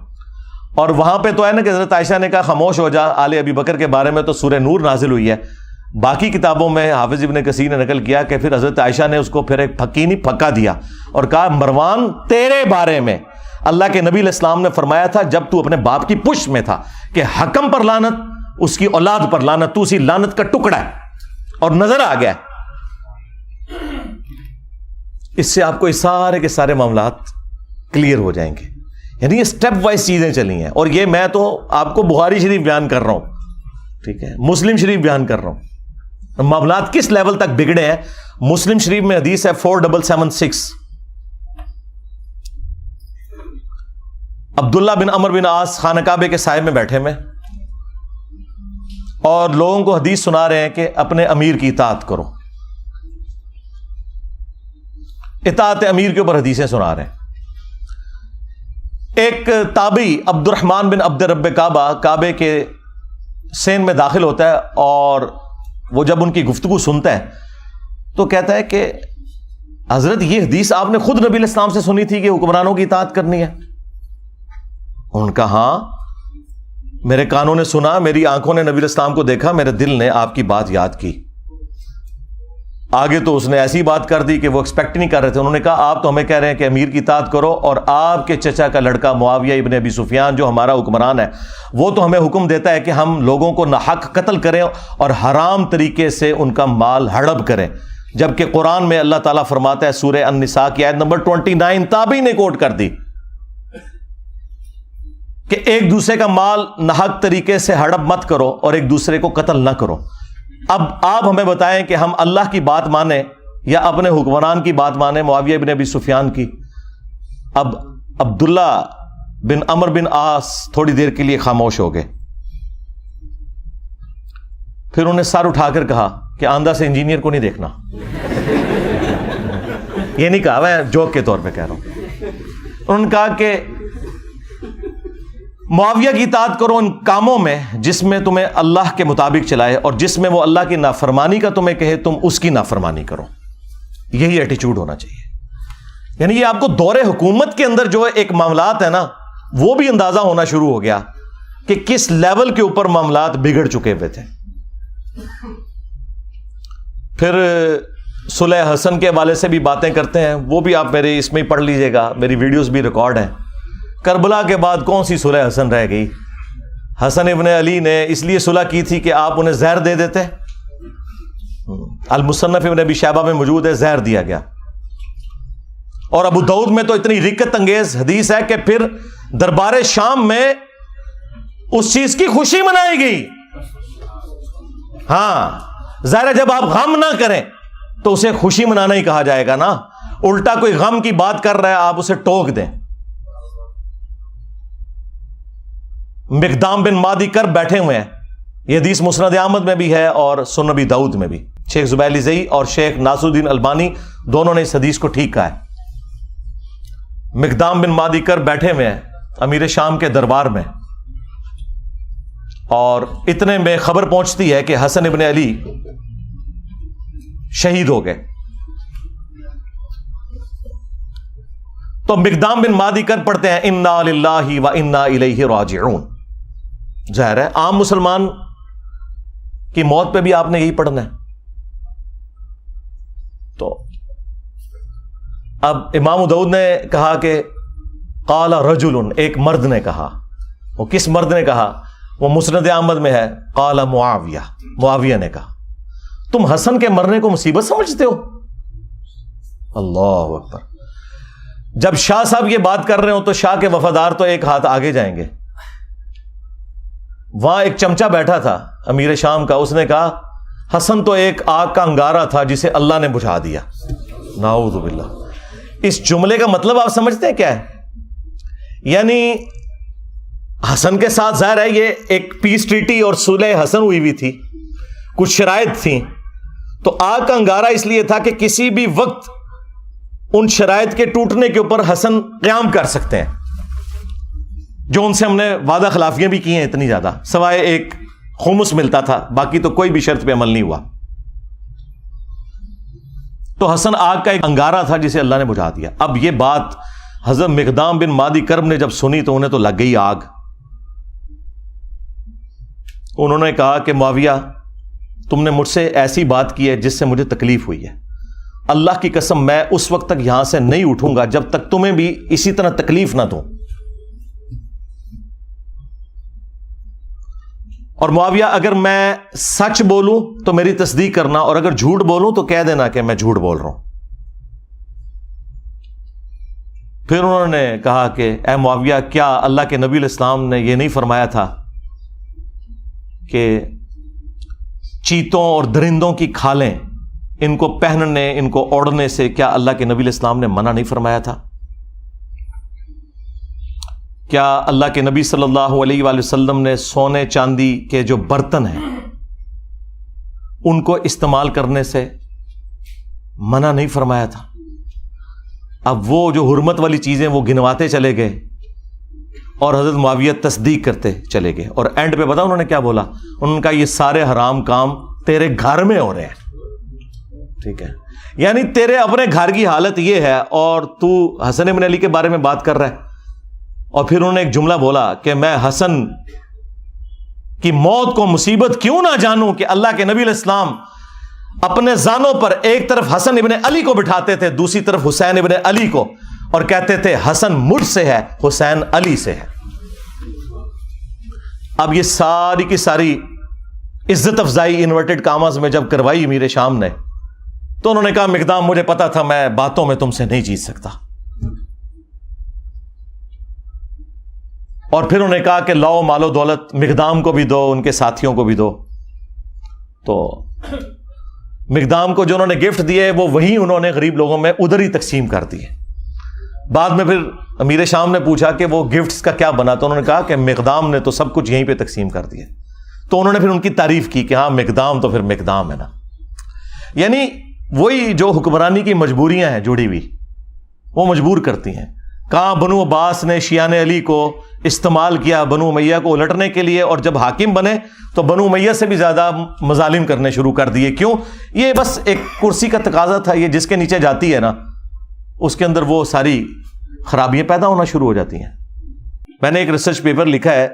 اور وہاں پہ تو ہے نا کہ حضرت عائشہ نے کہا خاموش ہو جا، آل ابی بکر کے بارے میں تو سورہ نور نازل ہوئی ہے. باقی کتابوں میں حافظ ابن کثیر نے نقل کیا کہ پھر حضرت عائشہ نے اس کو پھر ایک پھکی نہیں پھکا دیا اور کہا مروان تیرے بارے میں اللہ کے نبی علیہ السلام نے فرمایا تھا جب تو اپنے باپ کی پشت میں تھا کہ حکم پر لعنت، اس کی اولاد پر لعنت، تو اسی لعنت کا ٹکڑا ہے. اور نظر آ گیا اس سے آپ کو یہ سارے کے سارے معاملات کلیئر ہو جائیں گے. یعنی یہ سٹیپ وائز چیزیں چلی ہیں، اور یہ میں تو آپ کو بخاری شریف بیان کر رہا ہوں، ٹھیک ہے، مسلم شریف بیان کر رہا ہوں. معاملات کس لیول تک بگڑے ہیں. مسلم شریف میں حدیث ہے 4776، عبداللہ بن عمر بن عاص خانہ کعبے کے سائے میں بیٹھے میں، اور لوگوں کو حدیث سنا رہے ہیں کہ اپنے امیر کی اطاعت کرو. اطاعت امیر کے اوپر حدیثیں سنا رہے ہیں. ایک تابعی عبد الرحمن بن عبد رب کعبہ کعبے کے سین میں داخل ہوتا ہے, اور وہ جب ان کی گفتگو سنتا ہے تو کہتا ہے کہ حضرت یہ حدیث آپ نے خود نبی علیہ السلام سے سنی تھی کہ حکمرانوں کی اطاعت کرنی ہے؟ ان کا ہاں, میرے کانوں نے سنا, میری آنکھوں نے نبی علیہ السلام کو دیکھا, میرے دل نے آپ کی بات یاد کی. آگے تو اس نے ایسی بات کر دی کہ وہ ایکسپیکٹ نہیں کر رہے تھے. انہوں نے کہا آپ تو ہمیں کہہ رہے ہیں کہ امیر کی اطاعت کرو, اور آپ کے چچا کا لڑکا معاویہ ابن ابی سفیان جو ہمارا حکمران ہے وہ تو ہمیں حکم دیتا ہے کہ ہم لوگوں کو ناحق قتل کریں اور حرام طریقے سے ان کا مال ہڑپ کریں, جبکہ قرآن میں اللہ تعالیٰ فرماتا ہے سورہ النساء کی آیت نمبر 29 تابعی نے کوٹ کر دی کہ ایک دوسرے کا مال ناحق طریقے سے ہڑپ مت کرو اور ایک دوسرے کو قتل نہ کرو. اب آپ ہمیں بتائیں کہ ہم اللہ کی بات مانیں یا اپنے حکمران کی بات مانیں, معاویہ بن ابی سفیان کی. اب عبداللہ بن عمر بن عاص تھوڑی دیر کے لیے خاموش ہو گئے, پھر انہیں سر اٹھا کر کہا کہ آندھا سے انجینئر کو نہیں دیکھنا. یہ نہیں کہا, میں جوک کے طور پہ کہہ رہا ہوں. انہوں نے کہا کہ معاویہ کی اطاعت کرو ان کاموں میں جس میں تمہیں اللہ کے مطابق چلائے, اور جس میں وہ اللہ کی نافرمانی کا تمہیں کہے تم اس کی نافرمانی کرو. یہی ایٹیچیوڈ ہونا چاہیے. یعنی یہ آپ کو دور حکومت کے اندر جو ایک معاملات ہے نا وہ بھی اندازہ ہونا شروع ہو گیا کہ کس لیول کے اوپر معاملات بگڑ چکے ہوئے تھے. پھر صلح حسن کے حوالے سے بھی باتیں کرتے ہیں, وہ بھی آپ میرے اس میں ہی پڑھ لیجئے گا, میری ویڈیوز بھی ریکارڈ ہیں. کربلا کے بعد کون سی صلح حسن رہ گئی؟ حسن ابن علی نے اس لیے صلح کی تھی کہ آپ انہیں زہر دے دیتے. المصنف ابن ابی شیبہ میں موجود ہے, زہر دیا گیا. اور ابو داؤد میں تو اتنی رکت انگیز حدیث ہے کہ پھر دربار شام میں اس چیز کی خوشی منائی گئی. ہاں ظاہر ہے جب آپ غم نہ کریں تو اسے خوشی منانا ہی کہا جائے گا نا. الٹا کوئی غم کی بات کر رہا ہے آپ اسے ٹوک دیں. مقدام بن مادی کر بیٹھے ہوئے ہیں, یہ حدیث مسند احمد میں بھی ہے اور سنن ابی داؤد میں بھی. شیخ زبیلی زئی اور شیخ ناصر الدین البانی دونوں نے اس حدیث کو ٹھیک کہا ہے. مقدام بن مادی کر بیٹھے ہوئے ہیں امیر شام کے دربار میں, اور اتنے میں خبر پہنچتی ہے کہ حسن ابن علی شہید ہو گئے. تو مقدام بن مادی کر پڑھتے ہیں انا للہ و انا الیہ راجعون. ظاہر ہے عام مسلمان کی موت پہ بھی آپ نے یہی پڑھنا ہے. تو اب امام داؤد نے کہا کہ قال رجل, ایک مرد نے کہا. وہ کس مرد نے کہا؟ وہ مسند احمد میں ہے. قال معاویہ, معاویہ نے کہا تم حسن کے مرنے کو مصیبت سمجھتے ہو؟ اللہ اکبر. جب شاہ صاحب یہ بات کر رہے ہو تو شاہ کے وفادار تو ایک ہاتھ آگے جائیں گے. وہاں ایک چمچا بیٹھا تھا امیر شام کا, اس نے کہا حسن تو ایک آگ کا انگارہ تھا جسے اللہ نے بجھا دیا. نعوذ باللہ. اس جملے کا مطلب آپ سمجھتے ہیں کیا ہے؟ یعنی حسن کے ساتھ ظاہر ہے یہ ایک پیس ٹریٹی اور صلح حسن ہوئی ہوئی تھی, کچھ شرائط تھیں, تو آگ کا انگارہ اس لیے تھا کہ کسی بھی وقت ان شرائط کے ٹوٹنے کے اوپر حسن قیام کر سکتے ہیں, جو ان سے ہم نے وعدہ خلافیاں بھی کی ہیں اتنی زیادہ, سوائے ایک خمس ملتا تھا, باقی تو کوئی بھی شرط پہ عمل نہیں ہوا. تو حسن آگ کا ایک انگارہ تھا جسے اللہ نے بجھا دیا. اب یہ بات حضرت مقدام بن مادی کرب نے جب سنی تو انہیں تو لگ گئی آگ. انہوں نے کہا کہ معاویہ تم نے مجھ سے ایسی بات کی ہے جس سے مجھے تکلیف ہوئی ہے. اللہ کی قسم میں اس وقت تک یہاں سے نہیں اٹھوں گا جب تک تمہیں بھی اسی طرح تکلیف نہ دوں. اور معاویہ اگر میں سچ بولوں تو میری تصدیق کرنا, اور اگر جھوٹ بولوں تو کہہ دینا کہ میں جھوٹ بول رہا ہوں. پھر انہوں نے کہا کہ اے معاویہ کیا اللہ کے نبی علیہ السلام نے یہ نہیں فرمایا تھا کہ چیتوں اور درندوں کی کھالیں ان کو پہننے ان کو اوڑھنے سے کیا اللہ کے نبی علیہ السلام نے منع نہیں فرمایا تھا؟ کیا اللہ کے نبی صلی اللہ علیہ وآلہ وسلم نے سونے چاندی کے جو برتن ہیں ان کو استعمال کرنے سے منع نہیں فرمایا تھا؟ اب وہ جو حرمت والی چیزیں وہ گنواتے چلے گئے اور حضرت معاویہ تصدیق کرتے چلے گئے، اور اینڈ پہ پتا انہوں نے کیا بولا؟ انہوں نے کہا یہ سارے حرام کام تیرے گھر میں ہو رہے ہیں، ٹھیک ہے، یعنی تیرے اپنے گھر کی حالت یہ ہے اور تو حسن ابن علی کے بارے میں بات کر رہا ہے۔ اور پھر انہوں نے ایک جملہ بولا کہ میں حسن کی موت کو مصیبت کیوں نہ جانوں کہ اللہ کے نبی علیہ السلام اپنے زانوں پر ایک طرف حسن ابن علی کو بٹھاتے تھے، دوسری طرف حسین ابن علی کو، اور کہتے تھے حسن مجھ سے ہے، حسین علی سے ہے۔ اب یہ ساری کی ساری عزت افزائی انورٹڈ کاماز میں جب کروائی امیر شام نے، تو انہوں نے کہا مقدام مجھے پتا تھا میں باتوں میں تم سے نہیں جیت سکتا، اور پھر انہوں نے کہا کہ لاؤ مال و دولت مقدام کو بھی دو، ان کے ساتھیوں کو بھی دو۔ تو مقدام کو جو انہوں نے گفٹ دیے وہ وہی انہوں نے غریب لوگوں میں ادھر ہی تقسیم کر دیے۔ بعد میں پھر امیر شام نے پوچھا کہ وہ گفٹس کا کیا بنا، تو انہوں نے کہا کہ مقدام نے تو سب کچھ یہیں پہ تقسیم کر دیا۔ تو انہوں نے پھر ان کی تعریف کی کہ ہاں مقدام تو پھر مقدام ہے نا، یعنی وہی جو حکمرانی کی مجبوریاں ہیں جڑی ہوئی وہ مجبور کرتی ہیں۔ کہاں بنو عباس نے شیعان علی کو استعمال کیا بنو امیہ کو الٹنے کے لیے، اور جب حاکم بنے تو بنو امیہ سے بھی زیادہ مظالم کرنے شروع کر دیے۔ کیوں؟ یہ بس ایک کرسی کا تقاضا تھا، یہ جس کے نیچے جاتی ہے نا اس کے اندر وہ ساری خرابیاں پیدا ہونا شروع ہو جاتی ہیں۔ میں نے ایک ریسرچ پیپر لکھا ہے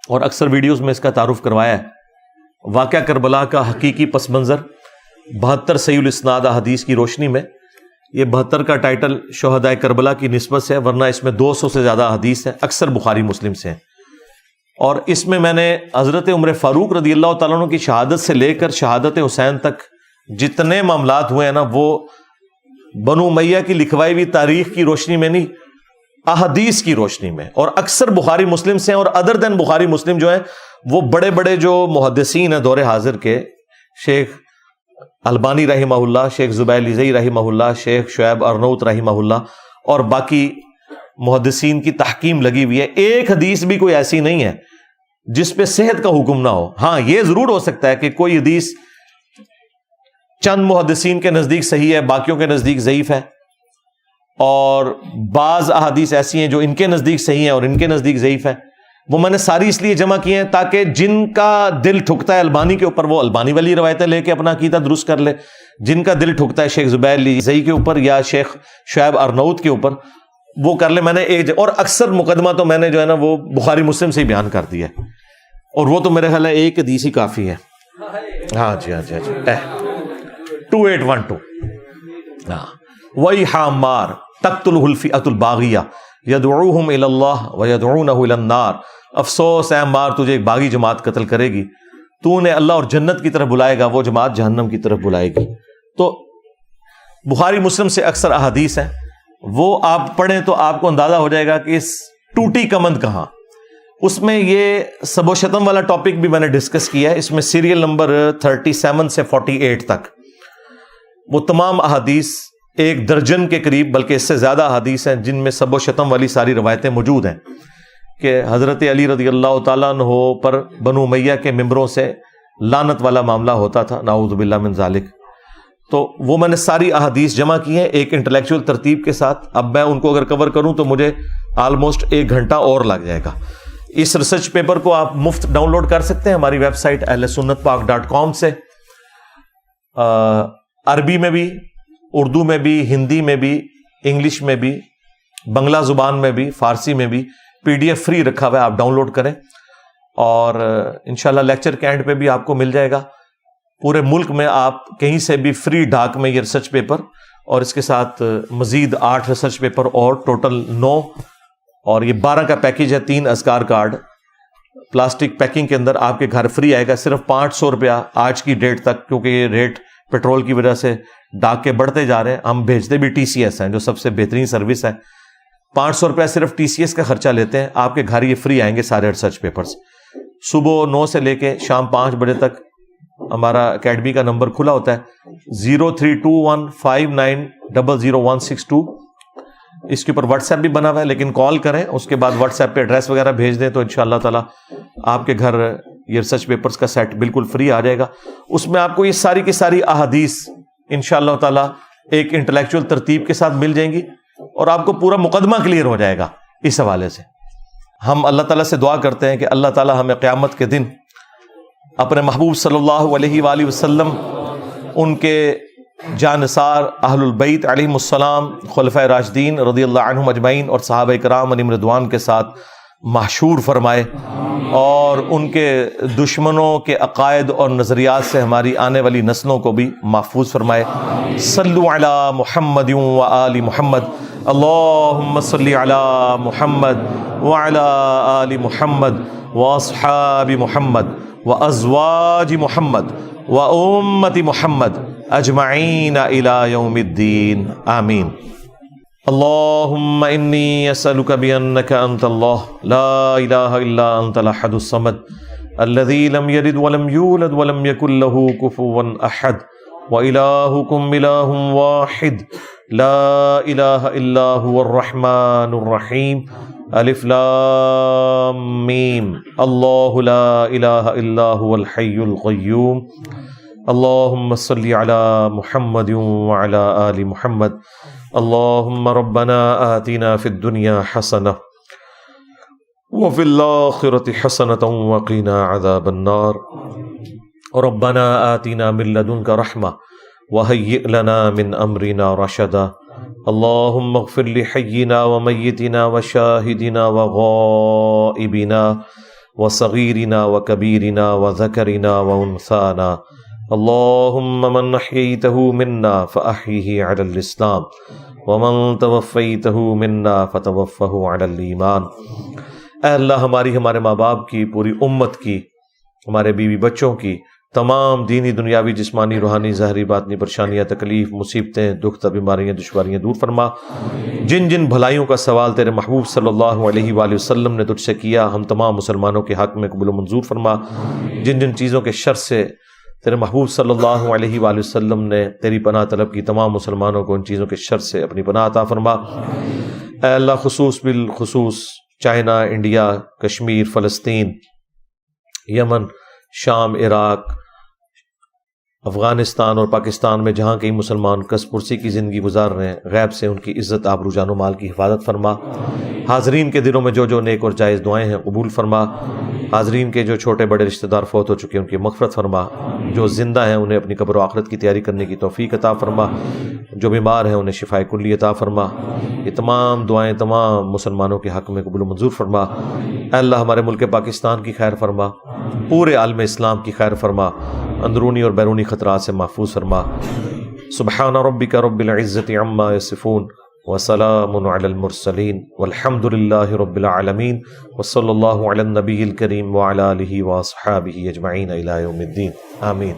اور اکثر ویڈیوز میں اس کا تعارف کروایا ہے، واقعہ کربلا کا حقیقی پس منظر 72 صحیح الاسناد احادیث کی روشنی میں۔ یہ 72 کا ٹائٹل شہدائے کربلا کی نسبت سے ہے، ورنہ اس میں 200 سے زیادہ حدیث ہیں، اکثر بخاری مسلم سے ہیں۔ اور اس میں میں نے حضرت عمر فاروق رضی اللہ تعالیٰ عنہ کی شہادت سے لے کر شہادت حسین تک جتنے معاملات ہوئے ہیں نا، وہ بنو امیہ کی لکھوائی ہوئی تاریخ کی روشنی میں نہیں، احادیث کی روشنی میں، اور اکثر بخاری مسلم سے ہیں۔ اور ادر دین بخاری مسلم جو ہیں وہ بڑے بڑے جو محدثین ہیں دور حاضر کے، شیخ البانی رحمہ اللہ، شیخ زبیر لیزئی رحمہ اللہ، شیخ شعیب ارنوت رحمہ اللہ، اور باقی محدثین کی تحکیم لگی ہوئی ہے۔ ایک حدیث بھی کوئی ایسی نہیں ہے جس پہ صحت کا حکم نہ ہو۔ ہاں یہ ضرور ہو سکتا ہے کہ کوئی حدیث چند محدثین کے نزدیک صحیح ہے، باقیوں کے نزدیک ضعیف ہے، اور بعض احادیث ایسی ہیں جو ان کے نزدیک صحیح ہیں اور ان کے نزدیک ضعیف ہے۔ وہ میں نے ساری اس لیے جمع کی ہیں تاکہ جن کا دل ٹھکتا ہے البانی کے اوپر وہ البانی والی روایتیں لے کے اپنا عقیدہ درست کر لے، جن کا دل ٹھکتا ہے شیخ زبیر لیزئی کے اوپر یا شیخ شعیب ارنوت کے اوپر وہ کر لے۔ میں نے اور اکثر مقدمہ تو میں نے جو ہے نا وہ بخاری مسلم سے ہی بیان کر دیا ہے، اور وہ تو میرے خیال ہے ایک حدیث ہی کافی ہے۔ ہاں جی 2812 وَإِحَ عَمَّارٍ تَقْتُلُهُ الْفِئَةُ الْبَاغِيَةُ يَدْعُوهُمْ إِلَى اللَّهِ وَيَدْعُونَهُ إِلَى النَّارِ۔ افسوس ہے عمار، تجھے ایک باغی جماعت قتل کرے گی، تو نے اللہ اور جنت کی طرف بلائے گا، وہ جماعت جہنم کی طرف بلائے گی۔ تو بخاری مسلم سے اکثر احادیث ہیں، وہ آپ پڑھیں تو آپ کو اندازہ ہو جائے گا کہ اس ٹوٹی کمند کہاں۔ اس میں یہ سب و شتم والا ٹاپک بھی میں نے ڈسکس کیا ہے، اس میں سیریل نمبر 37 سے 48 تک وہ تمام احادیث، 1 درجن کے قریب بلکہ اس سے زیادہ احادیث ہیں جن میں سب و شتم والی ساری روایتیں موجود ہیں کہ حضرت علی رضی اللہ تعالیٰ عنہ پر بنو امیہ کے ممبروں سے لعنت والا معاملہ ہوتا تھا، نعوذ باللہ من ذالک۔ تو وہ میں نے ساری احادیث جمع کی ہیں ایک انٹلیکچوئل ترتیب کے ساتھ۔ اب میں ان کو اگر کور کروں تو مجھے آلموسٹ 1 گھنٹہ اور لگ جائے گا۔ اس ریسرچ پیپر کو آپ مفت ڈاؤن لوڈ کر سکتے ہیں ہماری ویب سائٹ ahlsunnatpak.com سے، عربی میں بھی، اردو میں بھی، ہندی میں بھی، انگلش میں بھی، بنگلہ زبان میں بھی، فارسی میں بھی PDF فری رکھا ہوا ہے، آپ ڈاؤن لوڈ کریں، اور انشاءاللہ لیکچر کے اینڈ پہ بھی آپ کو مل جائے گا۔ پورے ملک میں آپ کہیں سے بھی فری ڈاک میں یہ ریسرچ پیپر اور اس کے ساتھ مزید 8 ریسرچ پیپر اور ٹوٹل 9، اور یہ 12 کا پیکج ہے، 3 اذکار کارڈ پلاسٹک پیکنگ کے اندر آپ کے گھر فری آئے گا، صرف 500 روپیہ آج کی ڈیٹ تک، کیونکہ یہ ریٹ پیٹرول کی وجہ سے ڈاک کے بڑھتے جا رہے ہیں۔ ہم بھیجتے بھی TCS ہیں جو سب سے بہترین سروس ہے، 500 روپیہ صرف TCS کا خرچہ لیتے ہیں، آپ کے گھر یہ فری آئیں گے سارے ریسرچ پیپرز۔ صبح 9 سے لے کے شام 5 بجے تک ہمارا اکیڈمی کا نمبر کھلا ہوتا ہے 032159000162۔ اس کے اوپر واٹس ایپ بھی بنا ہوا ہے، لیکن کال کریں، اس کے بعد واٹس ایپ پہ ایڈریس وغیرہ بھیج دیں تو انشاءاللہ تعالی آپ کے گھر یہ ریسرچ پیپرز کا سیٹ بالکل فری آ جائے گا. اس میں آپ کو یہ ساری کی ساری احادیث انشاءاللہ تعالی ایک انٹلیکچوئل ترتیب کے ساتھ مل جائیں گی اور آپ کو پورا مقدمہ کلیئر ہو جائے گا. اس حوالے سے ہم اللہ تعالیٰ سے دعا کرتے ہیں کہ اللہ تعالیٰ ہمیں قیامت کے دن اپنے محبوب صلی اللہ علیہ وآلہ وسلم، ان کے جانثار اہل البیت علیہم السلام، خلفائے راشدین رضی اللہ عنہم اجمعین اور صحابہ کرام علیہم رضوان کے ساتھ محشور فرمائے، اور ان کے دشمنوں کے عقائد اور نظریات سے ہماری آنے والی نسلوں کو بھی محفوظ فرمائے. صلو علی محمد و آل محمد، اللہم صلی علی محمد وعلی آل محمد واصحاب محمد وازواج محمد وامت محمد اجمعین الی یوم الدین، آمین. اللہم انی اسألک بأنک انت اللہ لا الہ الا انت الاحد الصمد الذی لم یلد ولم یولد ولم یکن له کفوا احد وإلہکم الہ واحد لا الہ الا هو الرحمن الرحیم. الف لام میم. اللہ لا الہ الا هو الحی القیوم. اللہم صلی علی محمد وعلی آل محمد. اللہم ربنا آتنا فی الدنیا حسنہ وفی الآخرۃ حسنۃ وقنا عذاب النار. ربنا آتنا من لدنک رحمہ وہیئ لنا من امرنا رشدا. اللہم اغفر لحینا ومیتنا وشاہدنا وغائبنا وصغیرنا وکبیرنا وذکرنا وانثانا. اللہم من احییتہ منا فاحیہ علی الاسلام ومن توفیتہ منا فتوفہ علی الایمان. اے اللہ، ہمارے ماں باپ کی، پوری امت کی، ہمارے بیوی بچوں کی تمام دینی، دنیاوی، جسمانی، روحانی، ظاہری، باطنی پریشانیاں، تکلیف، مصیبتیں، دکھ، بیماریاں، دشواریاں دور فرما. جن جن بھلائیوں کا سوال تیرے محبوب صلی اللہ علیہ وآلہ وسلم نے تجھ سے کیا، ہم تمام مسلمانوں کے حق میں قبول و منظور فرما. جن جن چیزوں کے شر سے تیرے محبوب صلی اللہ علیہ وآلہ وسلم نے تیری پناہ طلب کی، تمام مسلمانوں کو ان چیزوں کے شر سے اپنی پناہ عطا فرما. اے اللہ، خصوص بالخصوص چائنا، انڈیا، کشمیر، فلسطین، یمن، شام، عراق، افغانستان اور پاکستان میں جہاں کئی مسلمان کس پرسی کی زندگی گزار رہے ہیں، غیب سے ان کی عزت، آبرو، جان و مال کی حفاظت فرما. حاضرین کے دلوں میں جو جو نیک اور جائز دعائیں ہیں قبول فرما. حاضرین کے جو چھوٹے بڑے رشتہ دار فوت ہو چکے ہیں ان کی مغفرت فرما. جو زندہ ہیں انہیں اپنی قبر و آخرت کی تیاری کرنے کی توفیق عطا فرما. جو بیمار ہیں انہیں شفائے کلی عطا فرما. یہ تمام دعائیں تمام مسلمانوں کے حق میں قبول و منظور فرما. اے اللہ، ہمارے ملک پاکستان کی خیر فرما، پورے عالم اسلام کی خیر فرما، اندرونی اور بیرونی خطرات سے محفوظ فرما. سبحان ربک رب العزت عما یصفون وسلام علی المرسلین والحمد للہ رب العالمین وصلی اللہ علی النبی الکریم وعلی آلہ واصحابہ اجمعین الی یوم الدین، آمین.